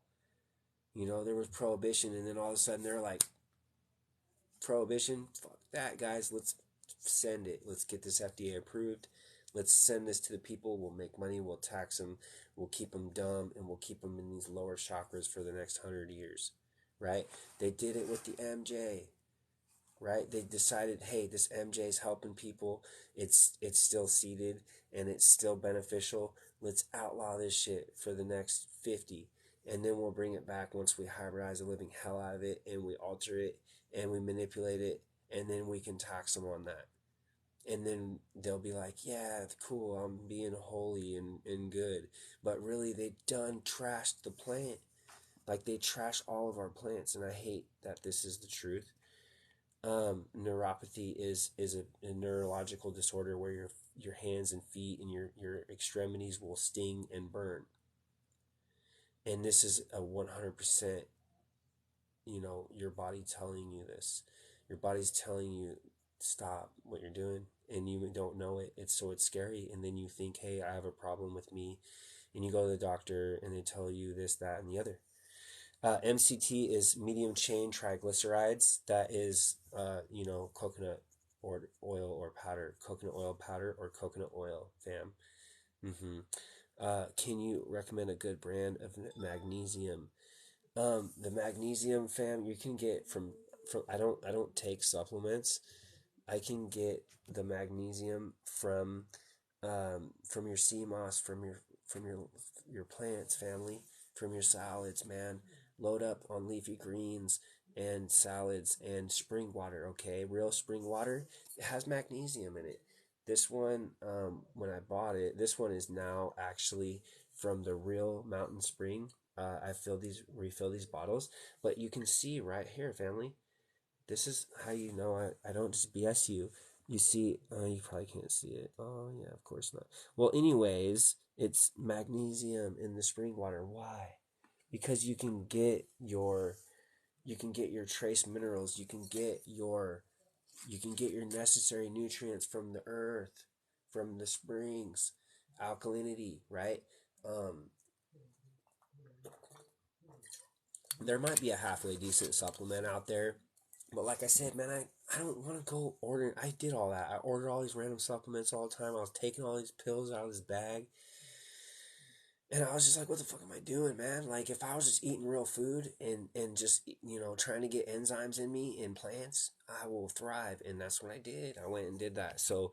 you know, there was prohibition, and then all of a sudden they're like, prohibition, fuck that, guys. Let's send it. Let's get this FDA approved. Let's send this to the people. We'll make money. We'll tax them. We'll keep them dumb, and we'll keep them in these lower chakras for the next 100 years, right? They did it with the MJ, right? They decided, hey, this MJ is helping people. It's still seeded and it's still beneficial. Let's outlaw this shit for the next 50, and then we'll bring it back once we hybridize the living hell out of it, and we alter it, and we manipulate it, and then we can tax them on that. And then they'll be like, yeah, cool, I'm being holy and good. But really, they done trashed the plant. Like, they trash all of our plants, and I hate that this is the truth. Neuropathy is a neurological disorder where your hands and feet and your extremities will sting and burn. And this is a 100%, you know, your body telling you this. Your body's telling you, stop what you're doing, and you don't know it. It's scary, and then you think, hey, I have a problem with me, and you go to the doctor, and they tell you this, that, and the other. MCT is medium chain triglycerides. That is, you know, coconut or oil or powder, coconut oil powder or coconut oil, fam. Can you recommend a good brand of magnesium? The magnesium, fam, you can get from I don't take supplements. I can get the magnesium from your sea moss, from your plants, family, from your salads, man. Load up on leafy greens and salads and spring water, okay? Real spring water, it has magnesium in it. This one, when I bought it, this one is now actually from the real mountain spring. I refill these bottles, but you can see right here, family. This is how you know I don't just BS you. You see, you probably can't see it. Oh, yeah, of course not. Well, anyways, it's magnesium in the spring water. Why? Because you can get your trace minerals, you can get your necessary nutrients from the earth, from the springs, alkalinity, right? Um, there might be a halfway decent supplement out there, but like I said, man, I don't want to go order. I did all that. I ordered all these random supplements all the time. I was taking all these pills out of this bag. And I was just like, what the fuck am I doing, man? Like, if I was just eating real food and just, trying to get enzymes in me in plants, I will thrive. And that's what I did. I went and did that. So,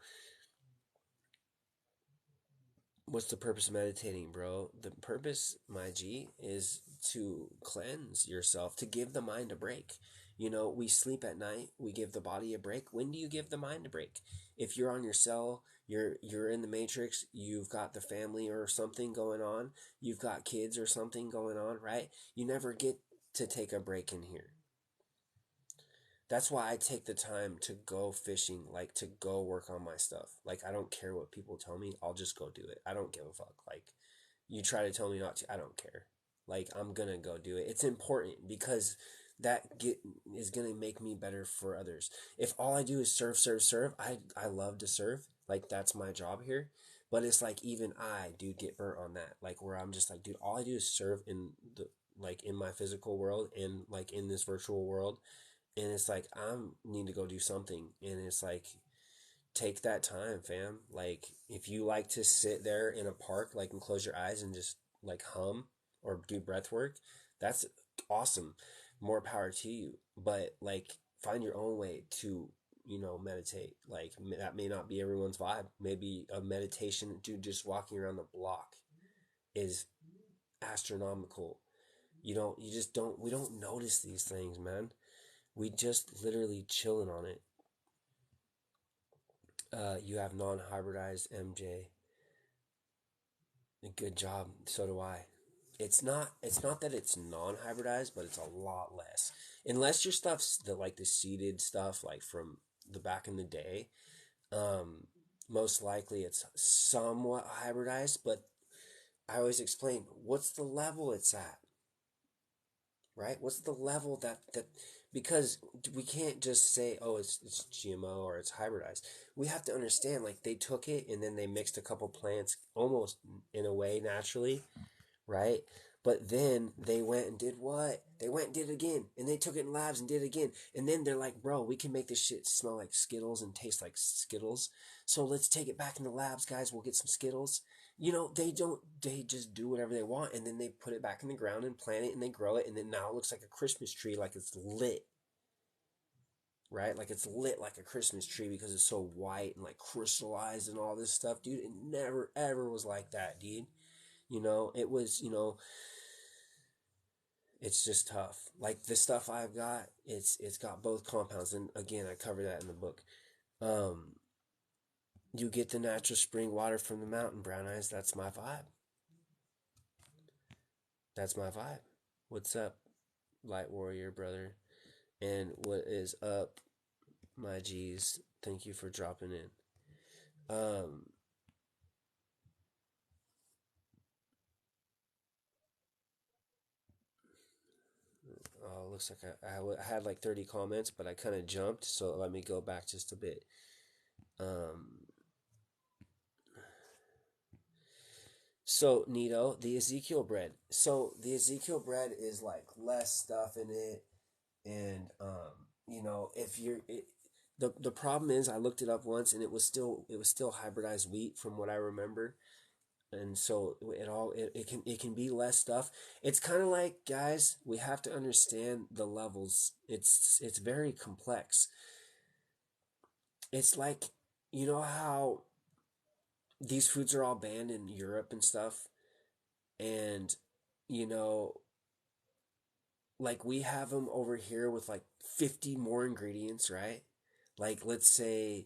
what's the purpose of meditating, bro? The purpose, my G, is to cleanse yourself, to give the mind a break. We sleep at night, we give the body a break. When do you give the mind a break? If you're on your cell, you're in the matrix, you've got the family or something going on, you've got kids or something going on, right? You never get to take a break in here. That's why I take the time to go fishing, like to go work on my stuff. Like, I don't care what people tell me, I'll just go do it. I don't give a fuck. Like, you try to tell me not to, I don't care. Like, I'm gonna go do it. It's important because is gonna make me better for others. If all I do is serve, serve, serve, I love to serve. Like, that's my job here. But it's like, even I do get burnt on that. Like, where I'm just like, dude, all I do is serve in the, like, in my physical world and like in this virtual world. And it's like, I need to go do something. And it's like, take that time, fam. Like, if you like to sit there in a park, like, and close your eyes and just like hum or do breath work, that's awesome. More power to you. But like, find your own way to, meditate. Like, that may not be everyone's vibe. Maybe a meditation, dude, just walking around the block is astronomical. You just don't, we don't notice these things, man. We just literally chilling on it. You have non-hybridized MJ. Good job. So do I. It's not that it's non-hybridized, but it's a lot less. Unless your stuff's the seeded stuff like from the back in the day. Most likely it's somewhat hybridized, but I always explain what's the level it's at. Right? What's the level that because we can't just say, oh, it's GMO or it's hybridized. We have to understand, like, they took it and then they mixed a couple plants almost in a way naturally, right? But then they went and did what? They went and did it again. And they took it in labs and did it again. And then they're like, bro, we can make this shit smell like Skittles and taste like Skittles. So let's take it back in the labs, guys. We'll get some Skittles. They just do whatever they want. And then they put it back in the ground and plant it and they grow it. And then now it looks like a Christmas tree, like it's lit. Right? Like it's lit like a Christmas tree because it's so white and like crystallized and all this stuff. Dude, it never ever was like that, dude. It was, it's just tough. Like the stuff I've got, it's got both compounds, and again, I cover that in the book. Um, you get the natural spring water from the mountain, Brown Eyes. That's my vibe. That's my vibe. What's up, Light Warrior brother? And what is up, my G's? Thank you for dropping in. Looks like I had like 30 comments, but I kind of jumped, so let me go back just a bit. So, Nito, the Ezekiel bread. So, the Ezekiel bread is like less stuff in it. And, if the problem is I looked it up once and it was still hybridized wheat from what I remember. And so it can be less stuff. It's kind of like, guys, we have to understand the levels. It's very complex. It's like, how these foods are all banned in Europe and stuff, and you know like we have them over here with like 50 more ingredients, right? Like, let's say,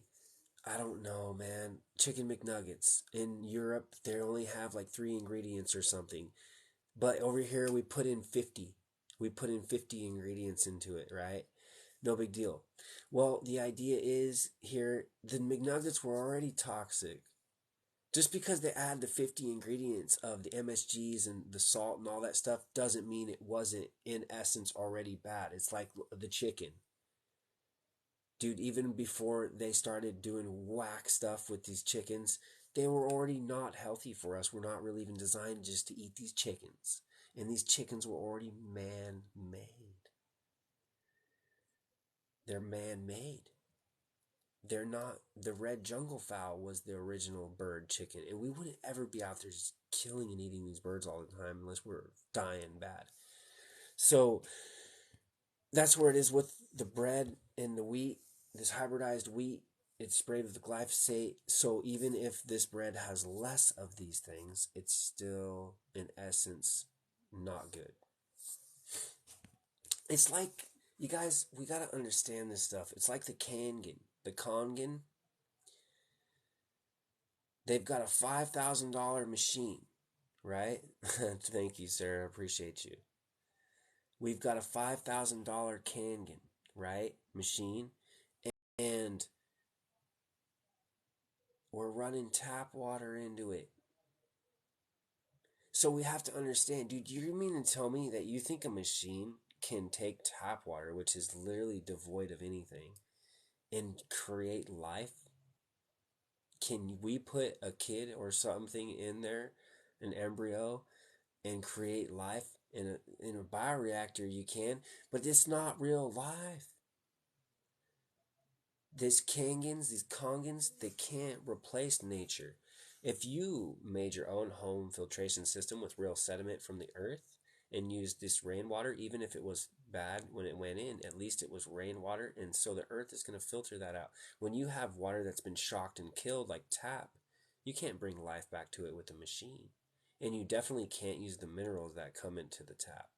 I don't know, man, chicken McNuggets in Europe, they only have like 3 ingredients or something, but over here we put in 50 ingredients into it, right? No big deal. Well, the idea is here the McNuggets were already toxic. Just because they add the 50 ingredients of the MSGs and the salt and all that stuff doesn't mean it wasn't in essence already bad. It's like the chicken. Dude, even before they started doing whack stuff with these chickens, they were already not healthy for us. We're not really even designed just to eat these chickens. And these chickens were already man-made. They're man-made. They're not. The red jungle fowl was the original bird chicken, and we wouldn't ever be out there just killing and eating these birds all the time unless we're dying bad. So that's where it is with the bread and the wheat. This hybridized wheat, it's sprayed with glyphosate. So even if this bread has less of these things, it's still in essence not good. It's like, you guys, we got to understand this stuff. It's like the Kangen. The Kangen, they've got a $5,000 machine, right? Thank you, sir. I appreciate you. We've got a $5,000 Kangen, right? Machine. And we're running tap water into it. So we have to understand, dude, you mean to tell me that you think a machine can take tap water, which is literally devoid of anything, and create life? Can we put a kid or something in there, an embryo, and create life in a bioreactor? You can, but it's not real life. These Kongans, they can't replace nature. If you made your own home filtration system with real sediment from the earth and used this rainwater, even if it was bad when it went in, at least it was rainwater, and so the earth is going to filter that out. When you have water that's been shocked and killed like tap, you can't bring life back to it with a machine. And you definitely can't use the minerals that come into the tap.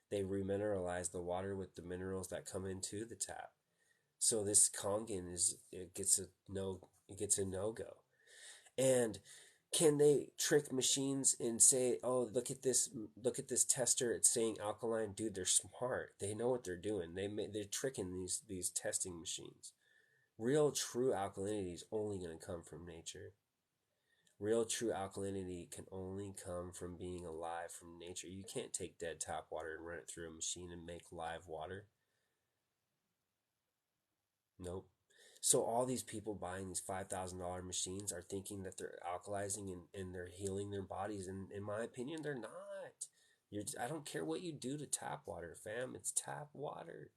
They remineralize the water with the minerals that come into the tap. So this Kangen gets a no-go. And can they trick machines and say, "Oh, look at this tester, it's saying alkaline"? Dude, they're smart. They know what they're doing. They're tricking these testing machines. Real true alkalinity is only going to come from nature. Real true alkalinity can only come from being alive from nature. You can't take dead tap water and run it through a machine and make live water. Nope. So all these people buying these $5,000 machines are thinking that they're alkalizing and they're healing their bodies. And in my opinion, they're not. I don't care what you do to tap water, fam. It's tap water.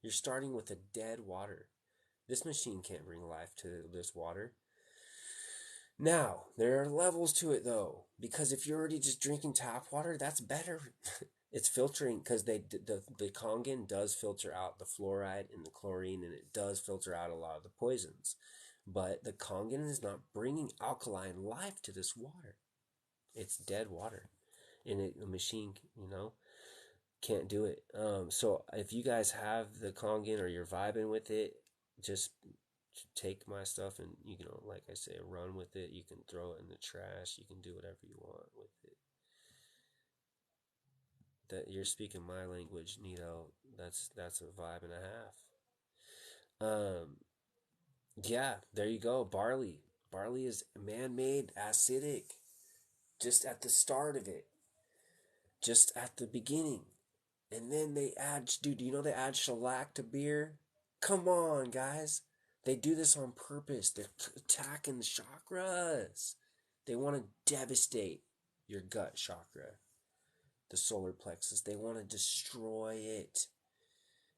You're starting with a dead water. This machine can't bring life to this water. Now, there are levels to it though, because if you're already just drinking tap water, that's better. It's filtering, because the Kangen does filter out the fluoride and the chlorine, and it does filter out a lot of the poisons. But the Kangen is not bringing alkaline life to this water. It's dead water. And the machine, can't do it. So if you guys have the Kangen or you're vibing with it, just take my stuff and, like I say, run with it. You can throw it in the trash. You can do whatever you want with it. That you're speaking my language, Nito. That's a vibe and a half. Yeah, there you go. Barley. Barley is man-made, acidic. Just at the start of it. Just at the beginning. And then they add, dude, do you know they add shellac to beer? Come on, guys. They do this on purpose. They're attacking the chakras. They want to devastate your gut chakra, the solar plexus. They want to destroy it.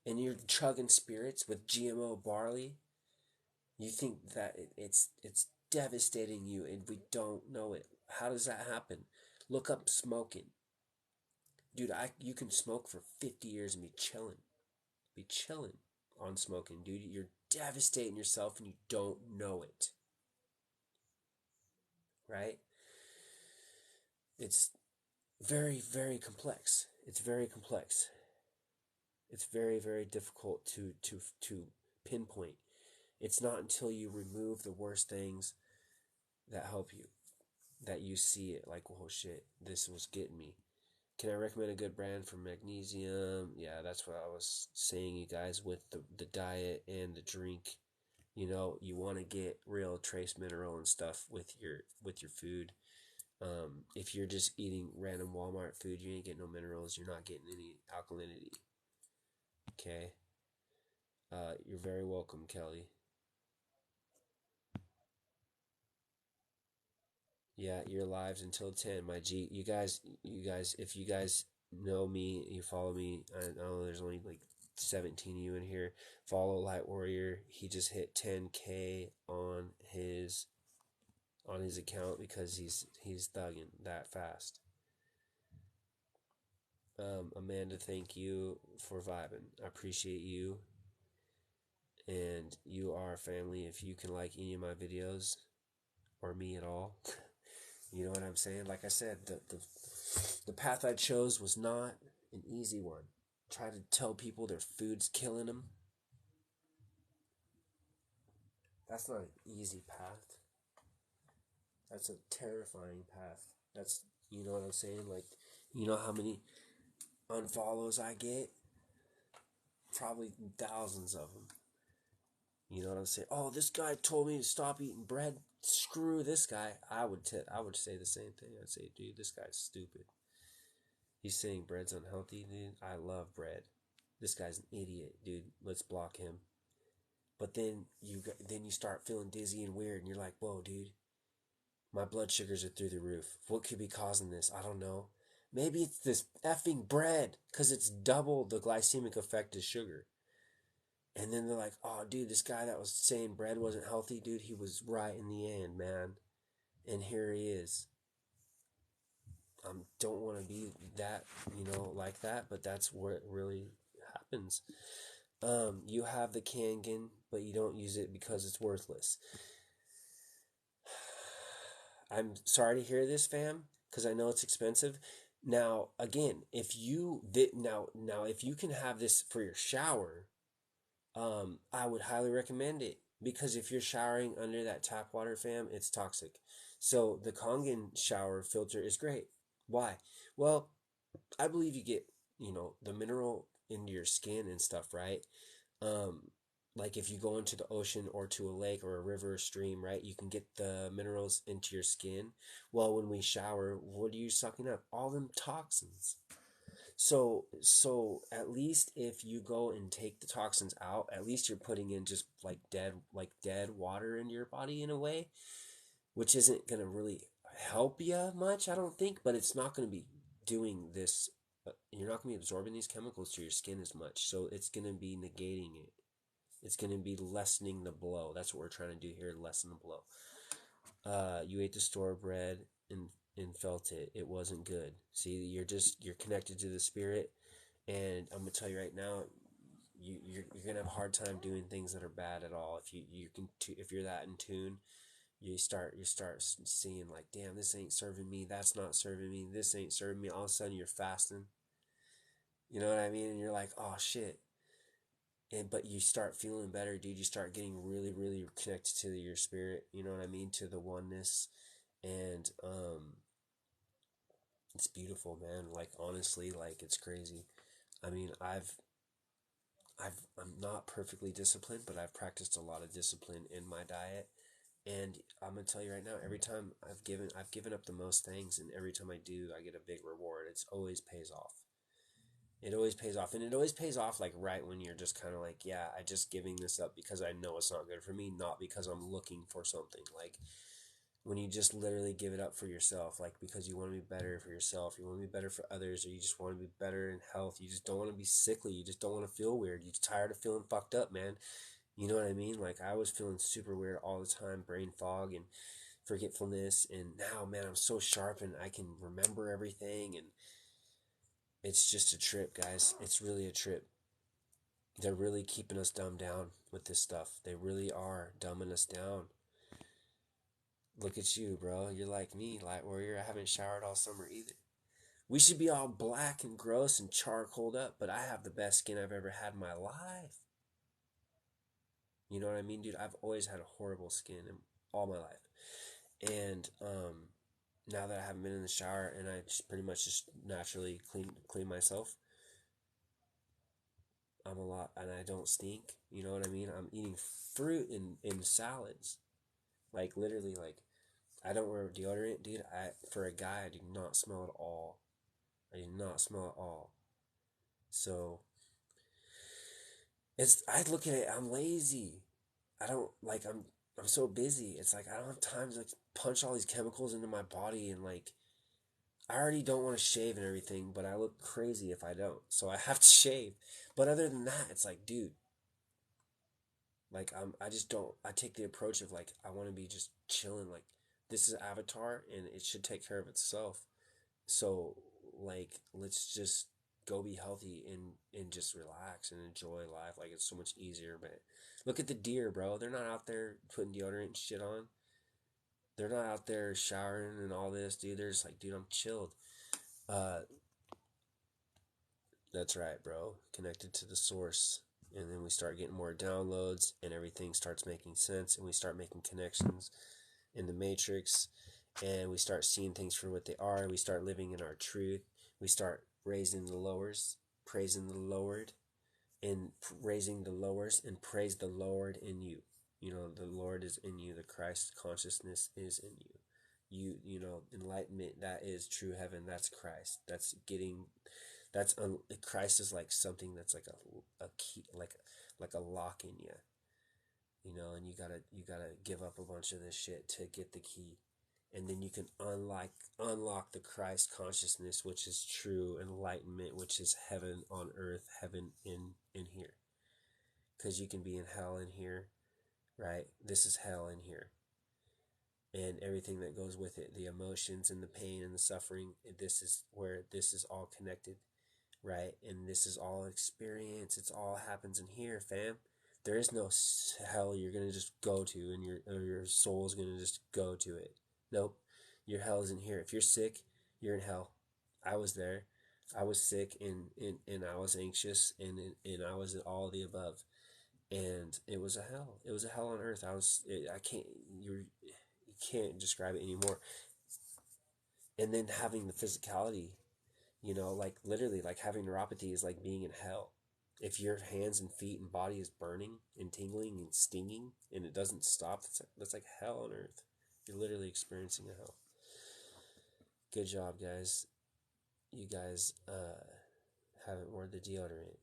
And you're chugging spirits with GMO barley. You think that it's devastating you, and we don't know it. How does that happen? Look up smoking. Dude, you can smoke for 50 years and be chilling on smoking, dude. You're devastating yourself and you don't know it. Right? It's very, very complex. It's very complex. It's very, very difficult to pinpoint. It's not until you remove the worst things that help you that you see it like, oh shit, this was getting me. Can I recommend a good brand for magnesium? Yeah, that's what I was saying, you guys, with the diet and the drink. You know, you want to get real trace mineral and stuff with your food. If you're just eating random Walmart food, you ain't getting no minerals. You're not getting any alkalinity. Okay. You're very welcome, Kelly. Yeah, your lives until 10, my G. You guys, if you guys know me, you follow me. I know there's only like 17 of you in here. Follow Light Warrior. He just hit 10K on his account because he's thugging that fast. Amanda, thank you for vibing. I appreciate you, and you are family. If you can like any of my videos or me at all, you know what I'm saying. Like I said, the path I chose was not an easy one. Try to tell people their food's killing them. That's not an easy path. That's a terrifying path. That's, you know what I'm saying? Like, you know how many unfollows I get? Probably thousands of them. You know what I'm saying? Oh, this guy told me to stop eating bread. Screw this guy. I would say the same thing. I'd say, dude, this guy's stupid. He's saying bread's unhealthy, dude. I love bread. This guy's an idiot, dude. Let's block him. But then you start feeling dizzy and weird, and you're like, whoa, dude, my blood sugars are through the roof. What could be causing this? I don't know. Maybe it's this effing bread, because it's double the glycemic effect as sugar. And then they're like, oh, dude, this guy that was saying bread wasn't healthy, dude, he was right in the end, man. And here he is. Don't want to be that, like that, but that's what really happens. You have the Kangen, but you don't use it because it's worthless. I'm sorry to hear this, fam, because I know it's expensive. Now, again, if you if you can have this for your shower, I would highly recommend it, because if you're showering under that tap water, fam, it's toxic. So the Kangen shower filter is great. Why? Well, I believe you get, the mineral into your skin and stuff, right? Um, like if you go into the ocean or to a lake or a river or stream, right, you can get the minerals into your skin. Well, when we shower, what are you sucking up? All them toxins. So at least if you go and take the toxins out, at least you're putting in just like dead water into your body in a way, which isn't gonna really help you much, I don't think. But it's not gonna be doing this. You're not gonna be absorbing these chemicals to your skin as much, so it's gonna be negating it. It's gonna be lessening the blow. That's what we're trying to do here: lessen the blow. You ate the store bread and felt it. It wasn't good. See, you're connected to the spirit, and I'm gonna tell you right now, you're gonna have a hard time doing things that are bad at all. If you're that in tune, you start seeing like, damn, this ain't serving me. That's not serving me. This ain't serving me. All of a sudden, you're fasting. You know what I mean? And you're like, oh shit. But you start feeling better, dude. You start getting really, really connected to your spirit. You know what I mean? To the oneness, and it's beautiful, man. Like honestly, like it's crazy. I mean, I'm not perfectly disciplined, but I've practiced a lot of discipline in my diet. And I'm gonna tell you right now, every time I've given up the most things, and every time I do, I get a big reward. It's always pays off. It always pays off, and it always pays off like right when you're just kind of like, yeah, I just giving this up because I know it's not good for me, not because I'm looking for something. Like when you just literally give it up for yourself, like because you want to be better for yourself, you want to be better for others, or you just want to be better in health. You just don't want to be sickly. You just don't want to feel weird. You're tired of feeling fucked up, man. You know what I mean? Like I was feeling super weird all the time, brain fog and forgetfulness, and now, man, I'm so sharp and I can remember everything, and it's just a trip, guys. It's really a trip. They're really keeping us dumbed down with this stuff. They really are dumbing us down. Look at you, bro. You're like me, Light Warrior. I haven't showered all summer either. We should be all black and gross and charcoaled up, but I have the best skin I've ever had in my life. You know what I mean, dude? I've always had a horrible skin in all my life. And now that I haven't been in the shower and I just pretty much just naturally clean myself, I'm a lot, and I don't stink. You know what I mean? I'm eating fruit in salads, like literally, like I don't wear deodorant, dude. For a guy, I do not smell at all. I do not smell at all. So I look at it. I'm lazy. I don't like. I'm so busy. It's like I don't have time to like punch all these chemicals into my body and like I already don't want to shave and everything, but I look crazy if I don't. So I have to shave. But other than that, it's like, dude, like I just don't. I take the approach of like I want to be just chilling. Like this is Avatar, and it should take care of itself. So like let's just go be healthy and just relax and enjoy life. Like it's so much easier. But look at the deer, bro. They're not out there putting deodorant and shit on. They're not out there showering and all this, dude. They're just like, dude, I'm chilled. Uh, that's right, bro. Connected to the source. And then we start getting more downloads and everything starts making sense and we start making connections in the matrix and we start seeing things for what they are. We start living in our truth. We start raising the lowers, praising the lowered, and raising the lowers and praise the Lord in you. You know, the Lord is in you. The Christ consciousness is in you. You know, enlightenment, that is true heaven. That's Christ. That's getting Christ is like something that's like a key, like a lock in you, you know, and you gotta give up a bunch of this shit to get the key, and then you can unlock the Christ consciousness, which is true enlightenment, which is heaven on earth, heaven in here, because you can be in hell in here, right? This is hell in here, and everything that goes with it, the emotions and the pain and the suffering. This is where this is all connected, right? And this is all experience. It's all happens in here, fam. There is no hell you're gonna just go to, and your soul's gonna just go to it. Nope, your hell isn't here. If you're sick, you're in hell. I was there. I was sick and I was anxious and I was all the above, and it was a hell. It was a hell on earth. I can't. You can't describe it anymore. And then having the physicality, you know, like literally, like having neuropathy is like being in hell. If your hands and feet and body is burning and tingling and stinging and it doesn't stop, that's like hell on earth. You're literally experiencing a hell. Good job, guys. You guys haven't worn the deodorant,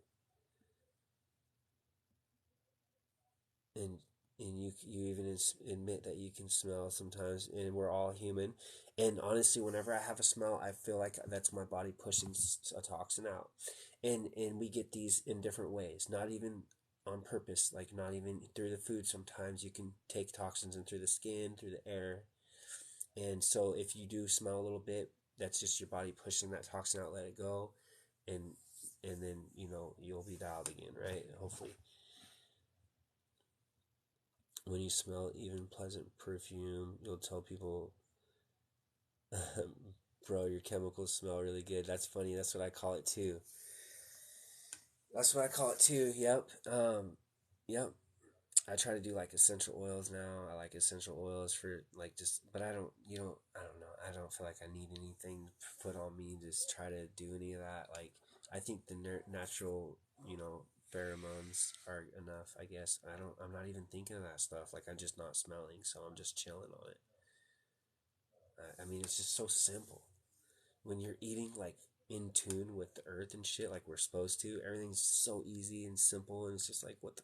and you even admit that you can smell sometimes, and we're all human. And honestly, whenever I have a smell, I feel like that's my body pushing a toxin out, and we get these in different ways, not even on purpose, like not even through the food. Sometimes you can take toxins in through the skin, through the air, and so if you do smell a little bit, that's just your body pushing that toxin out. Let it go, and then you know you'll be dialed again, right? Hopefully. When you smell even pleasant perfume, you'll tell people, bro, your chemicals smell really good. That's funny. That's what I call it too. That's what I call it too. Yep. Yep. I try to do like essential oils now. I like essential oils for like just, but I don't know. I don't feel like I need anything put on me to just try to do any of that. Like, I think the natural, pheromones are enough, I guess. I'm not even thinking of that stuff. Like, I'm just not smelling, so I'm just chilling on it. I mean, it's just so simple. When you're eating like in tune with the earth and shit, like we're supposed to, everything's so easy and simple, and it's just like, what the.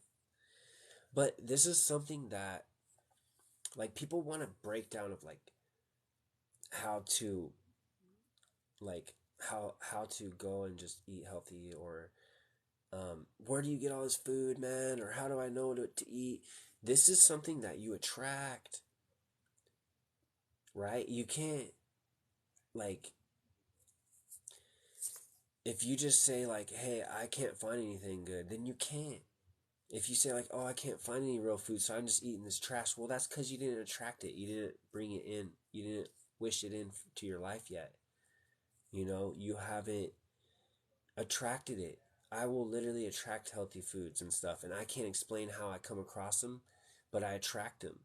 But this is something that like people want to break down of like how to like how to go and just eat healthy, or where do you get all this food, man, or how do I know what to eat. This is something that you attract, right? You can't, like, if you just say like, hey, I can't find anything good, then you can't. If you say like, oh, I can't find any real food, so I'm just eating this trash, well, that's because you didn't attract it. You didn't bring it in. You didn't wish it in to your life yet. You haven't attracted it. I will literally attract healthy foods and stuff, and I can't explain how I come across them, but I attract them,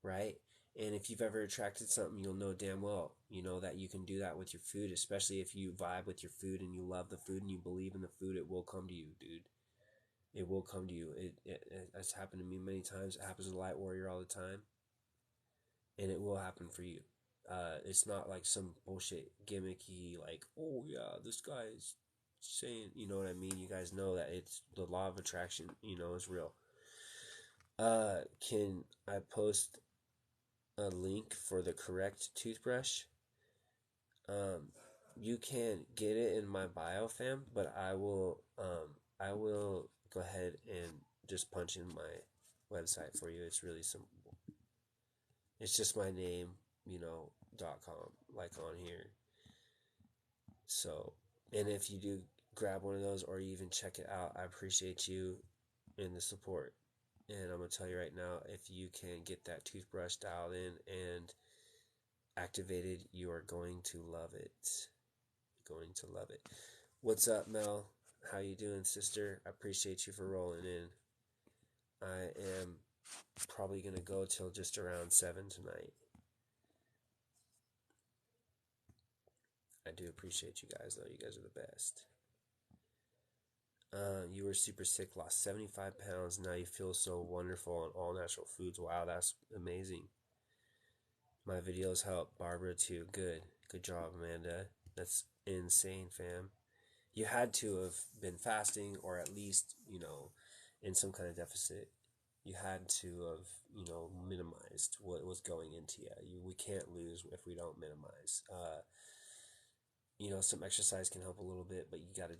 right? And if you've ever attracted something, you'll know damn well, you know, that you can do that with your food, especially if you vibe with your food and you love the food and you believe in the food, it will come to you, dude. It will come to you. It's happened to me many times. It happens to Light Warrior all the time, and it will happen for you. It's not like some bullshit gimmicky, like, oh yeah, this guy's saying, you know what I mean? You guys know that it's the law of attraction, you know, is real. Can I post a link for the correct toothbrush? You can get it in my bio, fam, but I will go ahead and just punch in my website for you. It's really simple. It's just my name, you know, .com, like on here. So, and if you do grab one of those or you even check it out, I appreciate you and the support. And I'm gonna tell you right now, if you can get that toothbrush dialed in and activated, you are going to love it. Going to love it. What's up, Mel? How you doing, sister? I appreciate you for rolling in. I am probably gonna go till just around 7 tonight. I do appreciate you guys, though. You guys are the best. You were super sick, lost 75 pounds. Now you feel so wonderful on all natural foods. Wow, that's amazing. My videos help Barbara too. Good. Good job, Amanda. That's insane, fam. You had to have been fasting or at least, you know, in some kind of deficit. You had to have, you know, minimized what was going into you. We can't lose if we don't minimize. You know, some exercise can help a little bit, but you gotta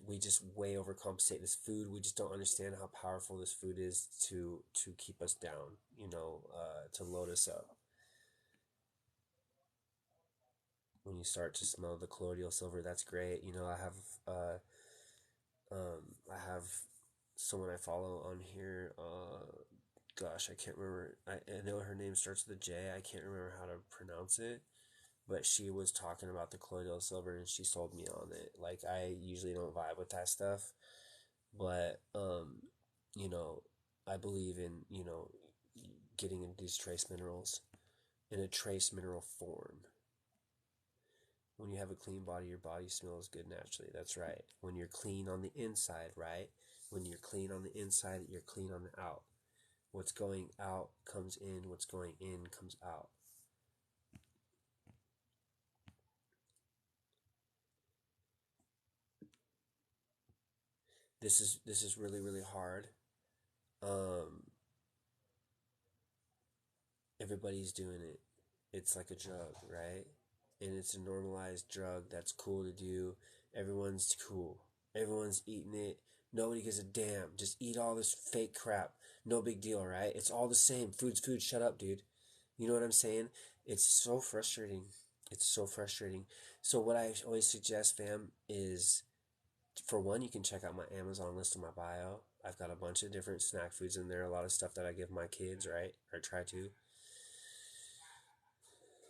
we just way overcompensate this food. We just don't understand how powerful this food is to keep us down, you know, to load us up. When you start to smell the colloidal silver, that's great. You know, I have someone I follow on here. Gosh, I can't remember. I know her name starts with a J. I can't remember how to pronounce it, but she was talking about the colloidal silver and she sold me on it. Like, I usually don't vibe with that stuff, but you know, I believe in, you know, getting into these trace minerals in a trace mineral form. When you have a clean body, your body smells good naturally. That's right. When you're clean on the inside, right? When you're clean on the inside, you're clean on the out. What's going out comes in. What's going in comes out. This is really, really hard. Everybody's doing it. It's like a drug, right? And it's a normalized drug that's cool to do. Everyone's cool. Everyone's eating it. Nobody gives a damn. Just eat all this fake crap. No big deal, right? It's all the same. Food's food. Shut up, dude. You know what I'm saying? It's so frustrating. It's so frustrating. So what I always suggest, fam, is, for one, you can check out my Amazon list in my bio. I've got a bunch of different snack foods in there. A lot of stuff that I give my kids, right? Or try to.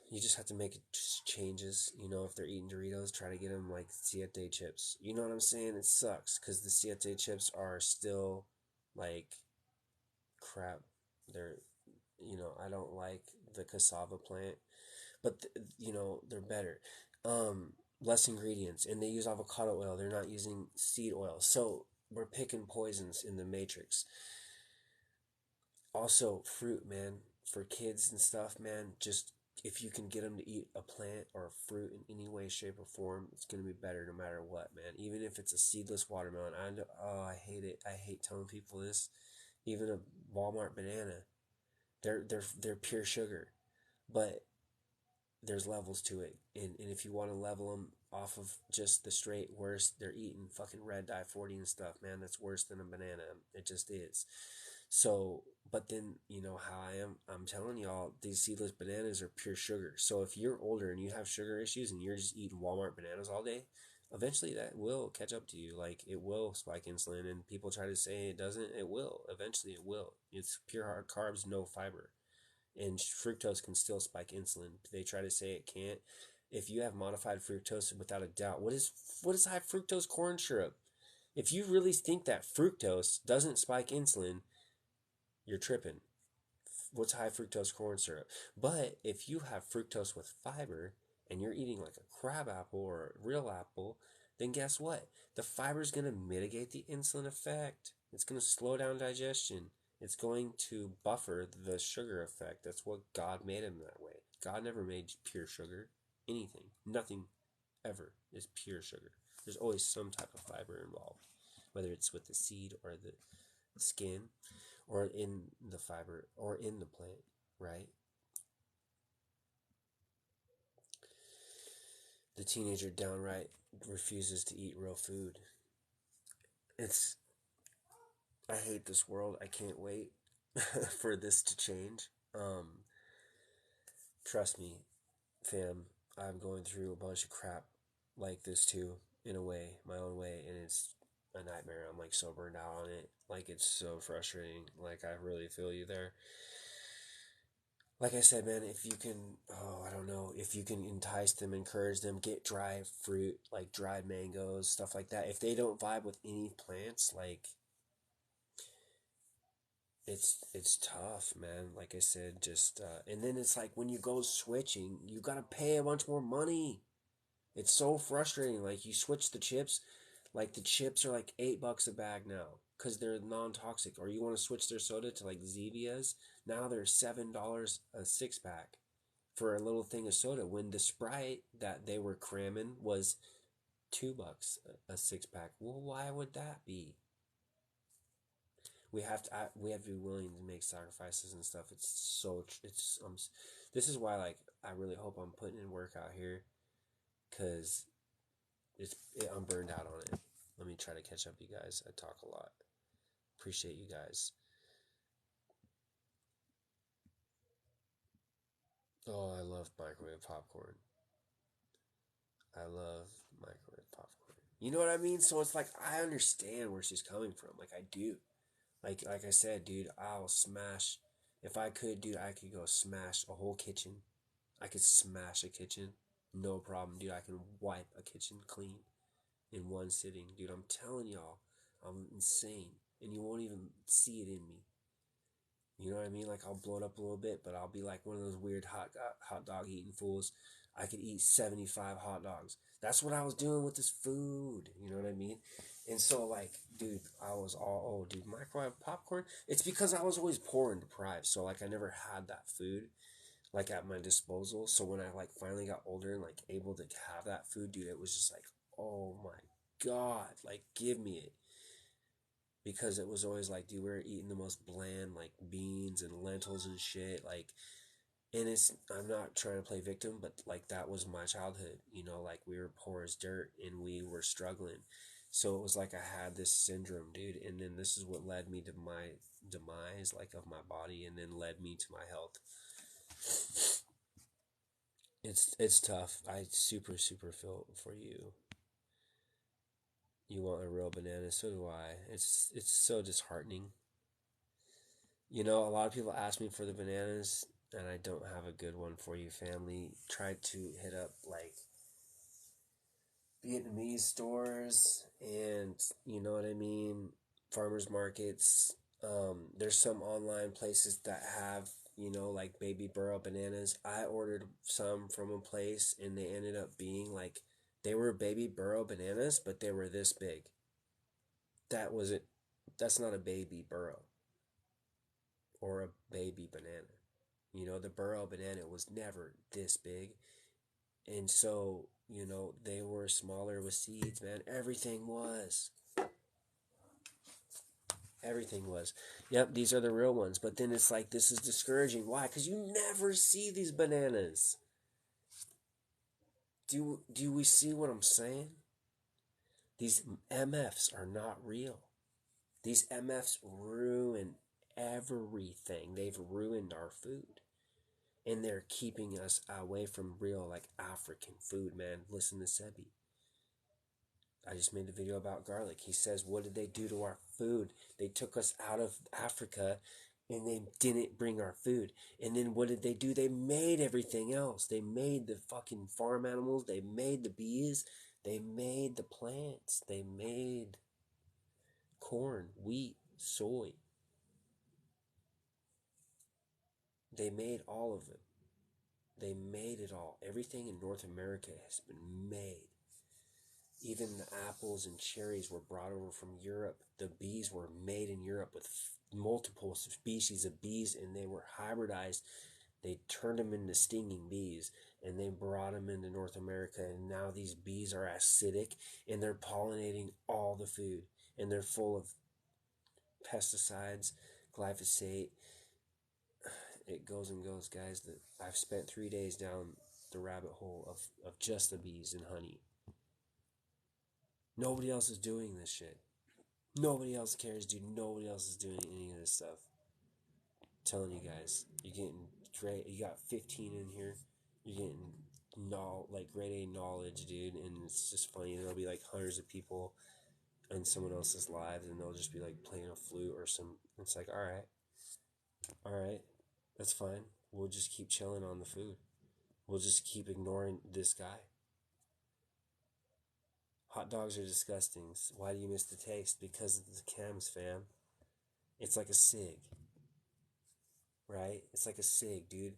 You just have to make changes. You know, if they're eating Doritos, try to get them like Siete chips. You know what I'm saying? It sucks because the Siete chips are still like crap. They're, you know, I don't like the cassava plant, but you know, they're better. Less ingredients, and they use avocado oil. They're not using seed oil. So we're picking poisons in the matrix. Also, fruit, man, for kids and stuff, man, just if you can get them to eat a plant or a fruit in any way, shape, or form, it's going to be better no matter what, man. Even if it's a seedless watermelon. I hate it. I hate telling people this. Even a Walmart banana, they're pure sugar, but there's levels to it. And if you want to level them off of just the straight worst, they're eating fucking red dye 40 and stuff, man. That's worse than a banana. It just is. So, but then, you know how I am. I'm telling y'all, these seedless bananas are pure sugar. So if you're older and you have sugar issues and you're just eating Walmart bananas all day, eventually that will catch up to you. Like, it will spike insulin, and people try to say it doesn't. It will. Eventually it will. It's pure hard carbs, no fiber. And fructose can still spike insulin. They try to say it can't. If you have modified fructose, without a doubt, what is high fructose corn syrup? If you really think that fructose doesn't spike insulin, you're tripping. what's high fructose corn syrup. But if you have fructose with fiber and you're eating like a crab apple or a real apple, then guess what? The fiber is going to mitigate the insulin effect. It's going to slow down digestion. It's going to buffer the sugar effect. That's what God made him that way. God never made pure sugar. Anything. Nothing ever is pure sugar. There's always some type of fiber involved, whether it's with the seed or the skin or in the fiber or in the plant, right? The teenager downright refuses to eat real food. I hate this world. I can't wait for this to change. Trust me, fam, I'm going through a bunch of crap like this too, in a way, my own way, and it's a nightmare. I'm like so burned out on it. Like, it's so frustrating. Like, I really feel you there. Like I said, man, if you can, I don't know, if you can entice them, encourage them, get dry fruit, like dried mangoes, stuff like that. If they don't vibe with any plants, like, it's tough, man. Like I said, just and then it's like when you go switching, you gotta pay a bunch more money. It's so frustrating. Like, you switch the chips, like the chips are like $8 a bag now because they're non-toxic. Or you want to switch their soda to like Zevia's, now they're $7 a 6-pack for a little thing of soda. When the Sprite that they were cramming was $2 a 6-pack. Well, why would that be? We have to be willing to make sacrifices and stuff. This is why, like, I really hope I'm putting in work out here, because I'm burned out on it. Let me try to catch up, you guys. I talk a lot. Appreciate you guys. Oh, I love microwave popcorn. I love microwave popcorn. You know what I mean? So it's like, I understand where she's coming from. Like, I do. Like I said, dude, I'll smash. If I could, dude, I could go smash a whole kitchen. I could smash a kitchen. No problem, dude. I can wipe a kitchen clean in one sitting. Dude, I'm telling y'all, I'm insane. And you won't even see it in me. You know what I mean? Like, I'll blow it up a little bit, but I'll be like one of those weird hot dog eating fools. I could eat 75 hot dogs. That's what I was doing with this food. You know what I mean? And so, like, dude, I was all, oh, dude, microwave popcorn? It's because I was always poor and deprived. So, like, I never had that food, like, at my disposal. So when I, like, finally got older and, like, able to have that food, dude, it was just like, oh my God, like, give me it. Because it was always like, dude, we were eating the most bland, like, beans and lentils and shit, like, and I'm not trying to play victim, but, like, that was my childhood, you know, like, we were poor as dirt and we were struggling. So it was like I had this syndrome, dude, and then this is what led me to my demise, like, of my body, and then led me to my health. It's tough. I super feel for you. You want a real banana, so do I. It's so disheartening. You know, a lot of people ask me for the bananas, and I don't have a good one for you, family. Tried to hit up, like, Vietnamese stores and, you know what I mean, farmers markets. There's some online places that have, you know, like, baby burro bananas. I ordered some from a place, and they ended up being like, they were baby burro bananas, but they were this big. That was it. That's not a baby burro or a baby banana. You know, the burro banana was never this big. And so, you know, they were smaller with seeds, man. Everything was. Everything was. Yep, these are the real ones. But then it's like, this is discouraging. Why? Because you never see these bananas. Do we see what I'm saying? These MFs are not real. These MFs ruin everything. They've ruined our food. And they're keeping us away from real, like, African food, man. Listen to Sebi. I just made a video about garlic. He says, what did they do to our food? They took us out of Africa and they didn't bring our food. And then what did they do? They made everything else. They made the fucking farm animals. They made the bees. They made the plants. They made corn, wheat, soy. They made all of it. They made it all. Everything in North America has been made. Even the apples and cherries were brought over from Europe. The bees were made in Europe with multiple species of bees, and they were hybridized. They turned them into stinging bees, and they brought them into North America, and now these bees are acidic, and they're pollinating all the food, and they're full of pesticides, glyphosate. It goes and goes, guys. I've spent 3 days down the rabbit hole of just the bees and honey. Nobody else is doing this shit. Nobody else cares, dude. Nobody else is doing any of this stuff. I'm telling you guys, you're getting great. You got 15 in here. You're getting like grade A knowledge, dude. And it's just funny. There'll be like hundreds of people in someone else's lives, and they'll just be like playing a flute or some. It's like, all right, that's fine. We'll just keep chilling on the food. We'll just keep ignoring this guy. Hot dogs are disgusting. Why do you miss the taste? Because of the chems, fam. It's like a cig, right? It's like a cig, dude.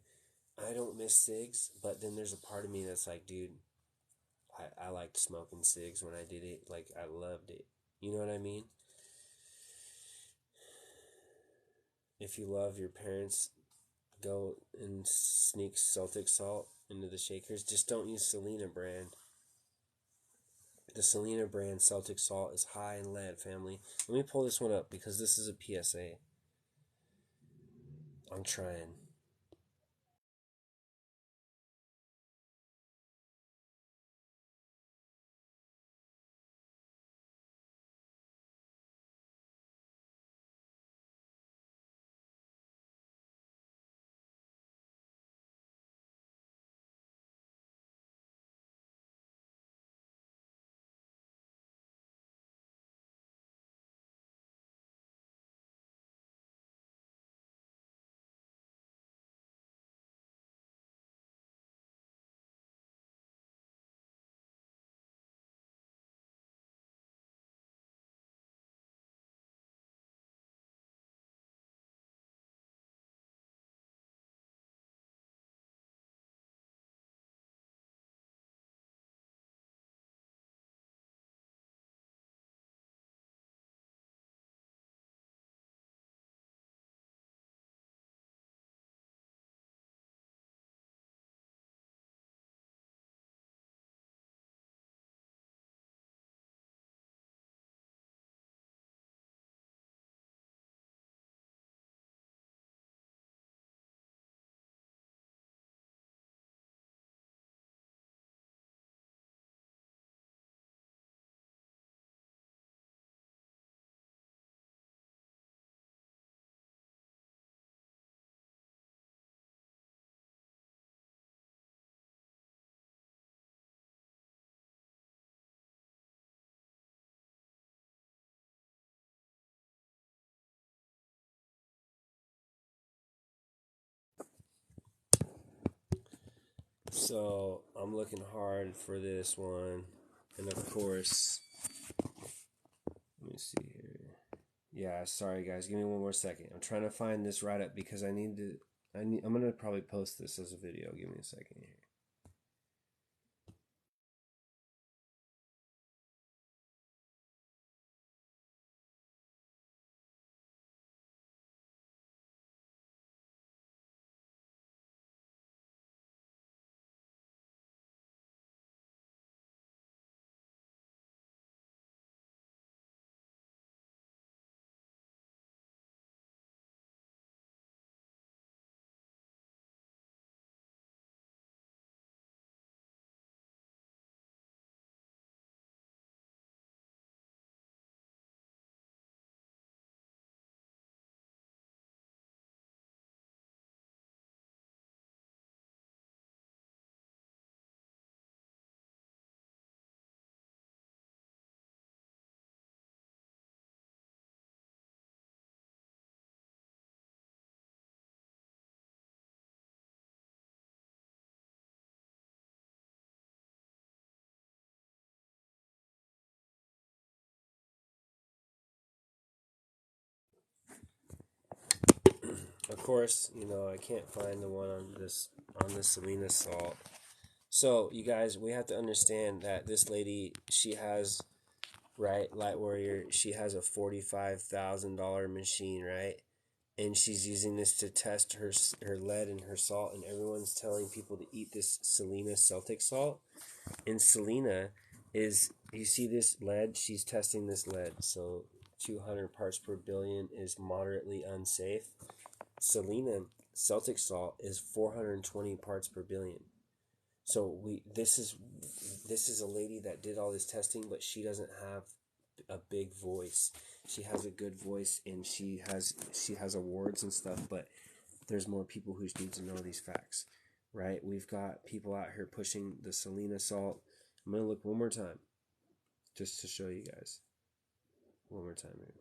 I don't miss cigs, but then there's a part of me that's like, dude, I liked smoking cigs when I did it. Like, I loved it. You know what I mean? If you love your parents, go and sneak Celtic salt into the shakers. Just don't use Selena brand. The Selena brand Celtic salt is high in lead, family. Let me pull this one up because this is a PSA. I'm trying. So I'm looking hard for this one, and of course, let me see here. Yeah, sorry guys, give me one more second. I'm trying to find this write up because I'm gonna probably post this as a video. Give me a second here. of course, you know, I can't find the one on this Selena salt. So, you guys, we have to understand that this lady, she has, right, Light Warrior, she has a $45,000 machine, right? And she's using this to test her lead and her salt, and everyone's telling people to eat this Selena Celtic salt. And Selena is, you see this lead? She's testing this lead. So 200 parts per billion is moderately unsafe. Selena Celtic salt is 420 parts per billion. So this is a lady that did all this testing, but she doesn't have a big voice. She has a good voice, and she has awards and stuff, but there's more people who need to know these facts, right? We've got people out here pushing the Selena salt. I'm gonna look one more time, just to show you guys. One more time here.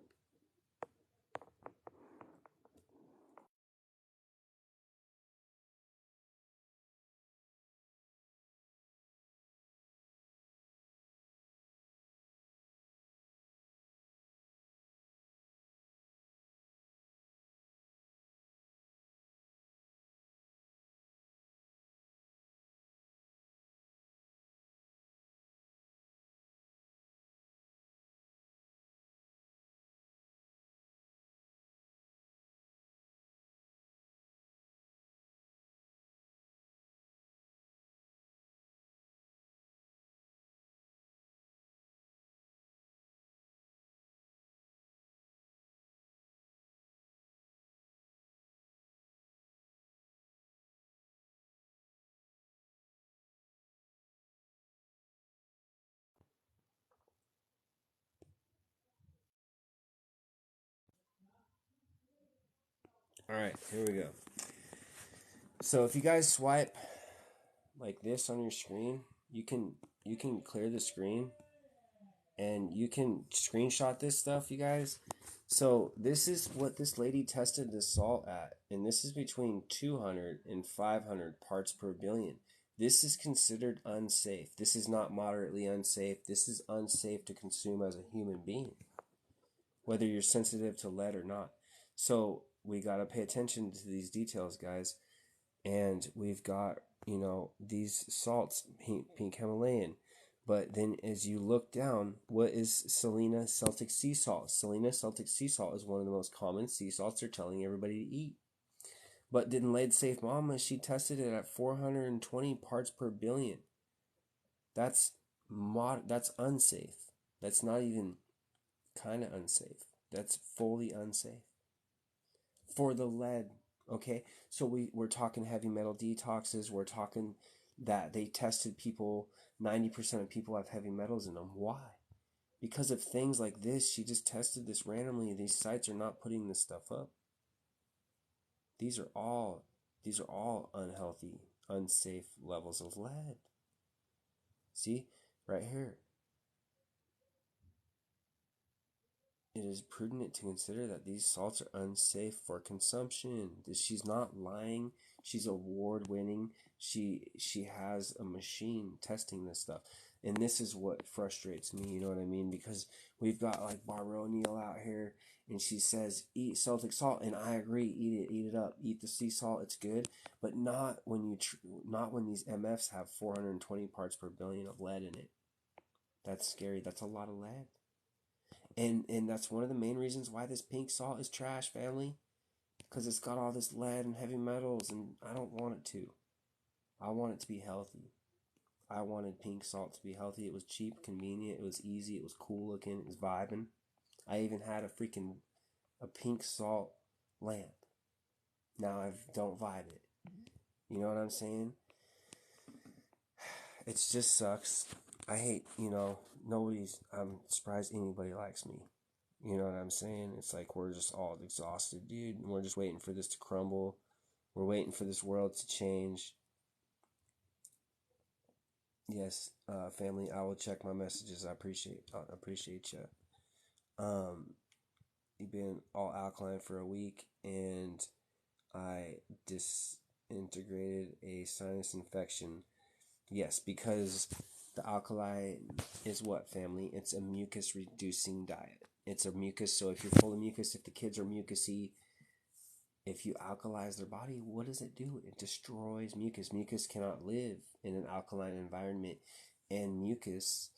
All right, here we go. So if you guys swipe like this on your screen, you can clear the screen, and you can screenshot this stuff, you guys. So this is what this lady tested the salt at, and this is between 200 and 500 parts per billion. This is considered unsafe. This is not moderately unsafe. This is unsafe to consume as a human being, whether you're sensitive to lead or not. So we got to pay attention to these details, guys. And we've got, these salts, pink Himalayan. But then as you look down, what is Selena Celtic sea salt? Selena Celtic sea salt is one of the most common sea salts they're telling everybody to eat. But didn't Lead Safe Mama, she tested it at 420 parts per billion. That's that's unsafe. That's not even kind of unsafe. That's fully unsafe. For the lead, okay? So we're talking heavy metal detoxes. We're talking that they tested people, 90% of people have heavy metals in them. Why? Because of things like this. She just tested this randomly. These sites are not putting this stuff up. These are all unhealthy, unsafe levels of lead. See? Right here. It is prudent to consider that these salts are unsafe for consumption. She's not lying. She's award winning. She has a machine testing this stuff. And this is what frustrates me, you know what I mean? Because we've got like Barbara O'Neill out here, and she says eat Celtic salt, and I agree, eat it up, eat the sea salt, it's good, but not when not when these MFs have 420 parts per billion of lead in it. That's scary. That's a lot of lead. And that's one of the main reasons why this pink salt is trash, family. Because it's got all this lead and heavy metals, and I don't want it to. I want it to be healthy. I wanted pink salt to be healthy. It was cheap, convenient, it was easy, it was cool looking, it was vibing. I even had a pink salt lamp. Now I don't vibe it. You know what I'm saying? It just sucks. I hate, I'm surprised anybody likes me. You know what I'm saying? It's like we're just all exhausted, dude. And we're just waiting for this to crumble. We're waiting for this world to change. Yes, family, I will check my messages. I appreciate you. You've been all alkaline for a week, and I disintegrated a sinus infection. Yes, because the alkali is what, family? It's a mucus reducing diet. It's a mucus, so if you're full of mucus, if the kids are mucusy, if you alkalize their body, what does it do? It destroys mucus. Mucus cannot live in an alkaline environment, and mucus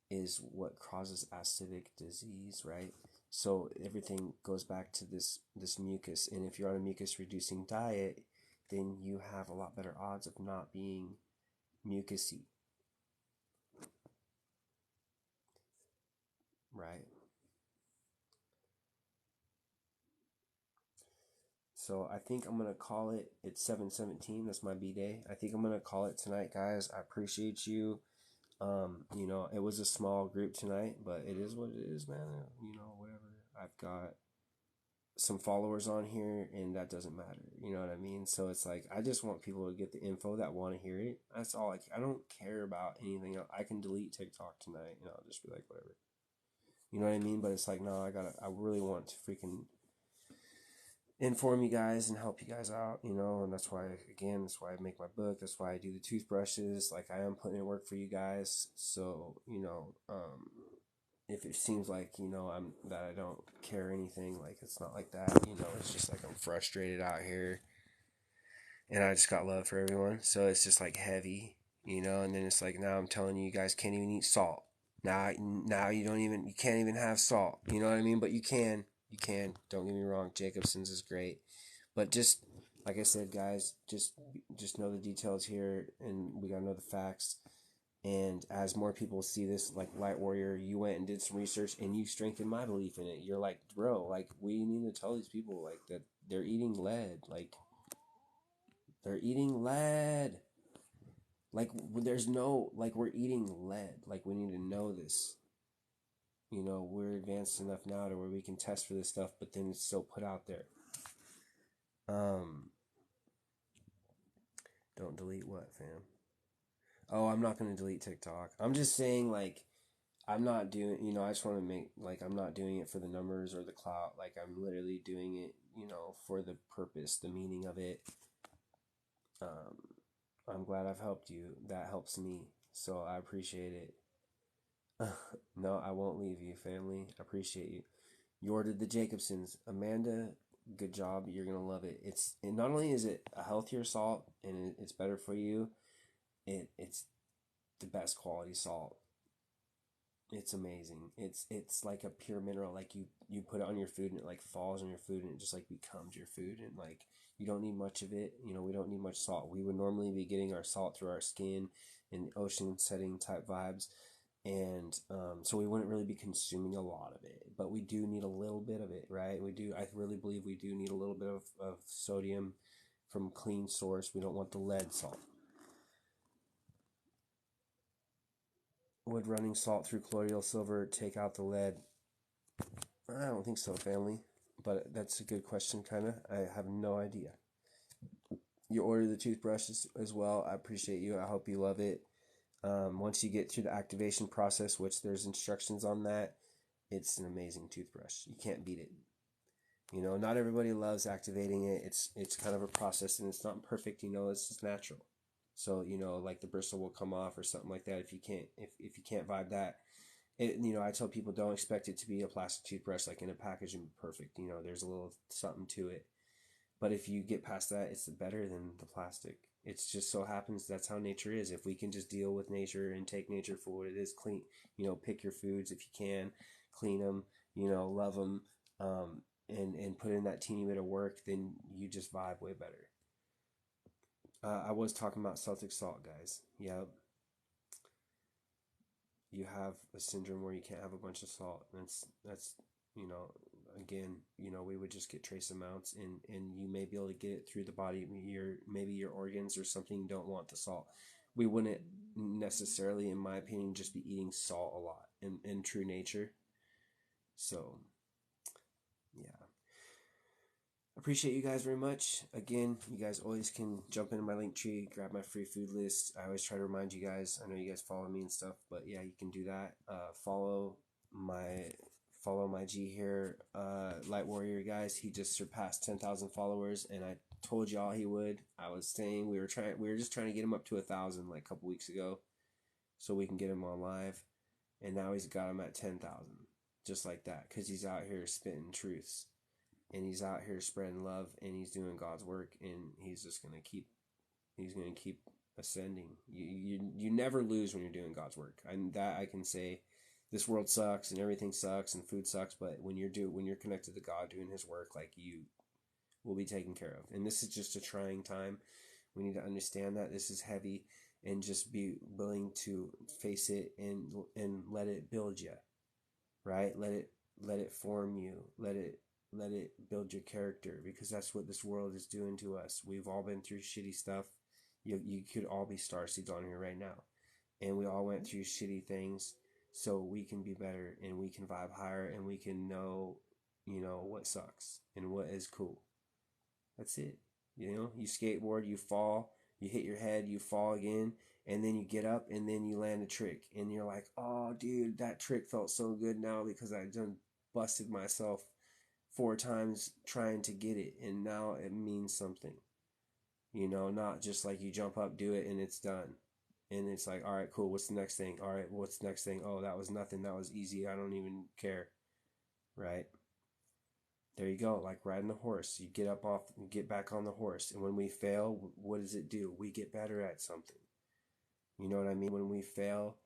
is what causes acidic disease, right? So everything goes back to this mucus, and if you're on a mucus reducing diet, then you have a lot better odds of not being mucusy, right? So I think I'm gonna call it. It's 7:17. That's my B day. I think I'm gonna call it tonight, guys. I appreciate you. You know, it was a small group tonight, but it is what it is, man. You know, whatever. I've got some followers on here, and that doesn't matter. You know what I mean? So it's like I just want people to get the info that want to hear it. That's all. I don't care about anything else. I can delete TikTok tonight, and I'll just be like, whatever. You know what I mean? But it's like, no, I really want to freaking inform you guys and help you guys out, you know, and that's why I make my book. That's why I do the toothbrushes. Like, I am putting in work for you guys. So, you know, if it seems like, you know, I don't care anything, like, it's not like that, you know. It's just like I'm frustrated out here, and I just got love for everyone. So it's just like heavy, you know. And then it's like, now I'm telling you, you guys can't even eat salt. Now you can't even have salt, you know what I mean? But you can. Don't get me wrong, Jacobsen's is great, but just like I said, guys, just know the details here, and we gotta know the facts. And as more people see this, like Light Warrior, you went and did some research, and you strengthened my belief in it. You're like, bro, like, we need to tell these people, like, that they're eating lead. Like, they're eating lead. Like, there's no, like, we're eating lead. Like, we need to know this. You know, we're advanced enough now to where we can test for this stuff, but then it's still put out there. Don't delete what, fam? Oh, I'm not gonna delete TikTok. I'm just saying, like, I'm not doing, you know, I just want to make, like, I'm not doing it for the numbers or the clout. Like, I'm literally doing it, you know, for the purpose, the meaning of it. I'm glad I've helped you. That helps me. So I appreciate it. No, I won't leave you, family. I appreciate you. You ordered the Jacobsons. Amanda, good job. You're going to love it. And not only is it a healthier salt and it's better for you, it's the best quality salt. It's amazing. It's like a pure mineral. Like, you put it on your food, and it like falls on your food, and it just like becomes your food, and like, you don't need much of it. You know, we don't need much salt. We would normally be getting our salt through our skin in ocean setting type vibes, and so we wouldn't really be consuming a lot of it, but we do need a little bit of it, right? I really believe we do need a little bit of sodium from clean source. We don't want the lead salt. Would running salt through colloidal silver take out the lead? I don't think so, family, but that's a good question, kind of. I have no idea. You ordered the toothbrushes as well. I appreciate you. I hope you love it. Once you get through the activation process, which there's instructions on that, it's an amazing toothbrush. You can't beat it. You know, not everybody loves activating it. It's kind of a process, and it's not perfect. You know, it's just natural. So, you know, like, the bristle will come off or something like that if you can't vibe that. You know, I tell people, don't expect it to be a plastic toothbrush like in a package and perfect. You know, there's a little something to it. But if you get past that, it's better than the plastic. It's just so happens that's how nature is. If we can just deal with nature and take nature for what it is, clean, you know, pick your foods if you can, clean them, you know, love them, and put in that teeny bit of work, then you just vibe way better. I was talking about Celtic salt, guys. Yep. You have a syndrome where you can't have a bunch of salt. That's you know, again, you know, we would just get trace amounts, and you may be able to get it through the body. Maybe your organs or something don't want the salt. We wouldn't necessarily, in my opinion, just be eating salt a lot in true nature. So, yeah. Appreciate you guys very much. Again, you guys always can jump into my link tree, grab my free food list. I always try to remind you guys. I know you guys follow me and stuff, but yeah, you can do that. Follow my G here, Light Warrior, guys. He just surpassed 10,000 followers, and I told y'all he would. I was saying we were just trying to get him up to 1,000 like a couple weeks ago, so we can get him on live, and now he's got him at 10,000, just like that, because he's out here spitting truths. and he's out here spreading love, and he's doing God's work, and he's gonna keep ascending. You never lose when you're doing God's work. And that I can say, this world sucks and everything sucks and food sucks, but when you're connected to God doing his work, like, you will be taken care of. And this is just a trying time. We need to understand that this is heavy, and just be willing to face it, and let it build you, right? Let it form you. Let it build your character, because that's what this world is doing to us. We've all been through shitty stuff. You could all be starseeds on here right now, and we all went through shitty things, so we can be better, and we can vibe higher, and we can know, what sucks and what is cool. That's it. You skateboard, you fall, you hit your head, you fall again, and then you get up, and then you land a trick, and you're like, oh dude, that trick felt so good now, because I done busted myself 4 times trying to get it, and now it means something. Not just like you jump up, do it, and it's done. And it's like, all right, cool, what's the next thing? All right, what's the next thing? Oh, that was nothing, that was easy, I don't even care, right? There you go, like riding a horse. You get up off, you get back on the horse, and when we fail, what does it do? We get better at something. You know what I mean? When we fail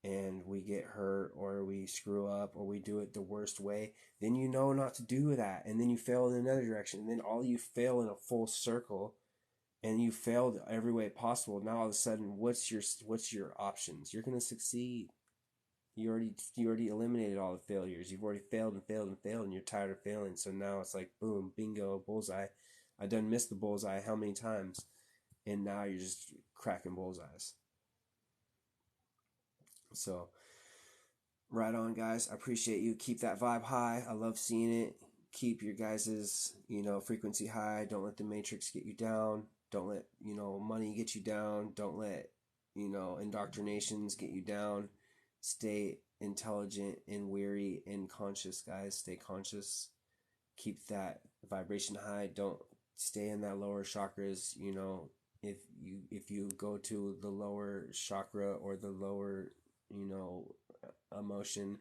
and we get hurt, or we screw up, or we do it the worst way, then you know not to do that, and then you fail in another direction, and then all you fail in a full circle, and you failed every way possible. Now all of a sudden, what's your options? You're gonna succeed. You already eliminated all the failures. You've already failed and failed and failed, and you're tired of failing. So now it's like, boom, bingo, bullseye. I done missed the bullseye how many times, and now you're just cracking bullseyes. So, right on, guys. I appreciate you. Keep that vibe high. I love seeing it. Keep your guys's, frequency high. Don't let the matrix get you down. Don't let, money get you down. Don't let, indoctrinations get you down. Stay intelligent and weary and conscious, guys. Stay conscious. Keep that vibration high. Don't stay in that lower chakras. If you go to the lower chakra, or the lower, emotion,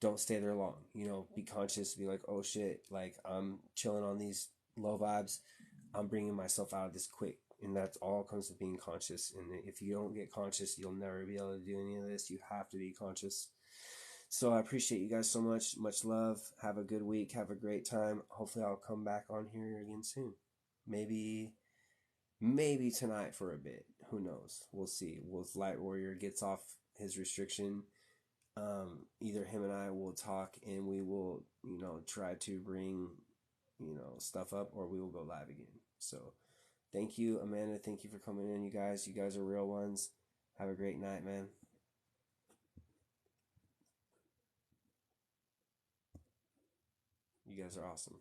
don't stay there long. Be conscious. Be like, oh shit, like, I'm chilling on these low vibes. I'm bringing myself out of this quick. And that's all comes to being conscious. And if you don't get conscious, you'll never be able to do any of this. You have to be conscious. So I appreciate you guys so much. Much love. Have a good week. Have a great time. Hopefully I'll come back on here again soon. Maybe tonight for a bit. Who knows? We'll see. Once Light Warrior gets off his restriction, either him and I will talk, and we will, try to bring, stuff up, or we will go live again. So thank you, Amanda. Thank you for coming in, you guys. You guys are real ones. Have a great night, man. You guys are awesome.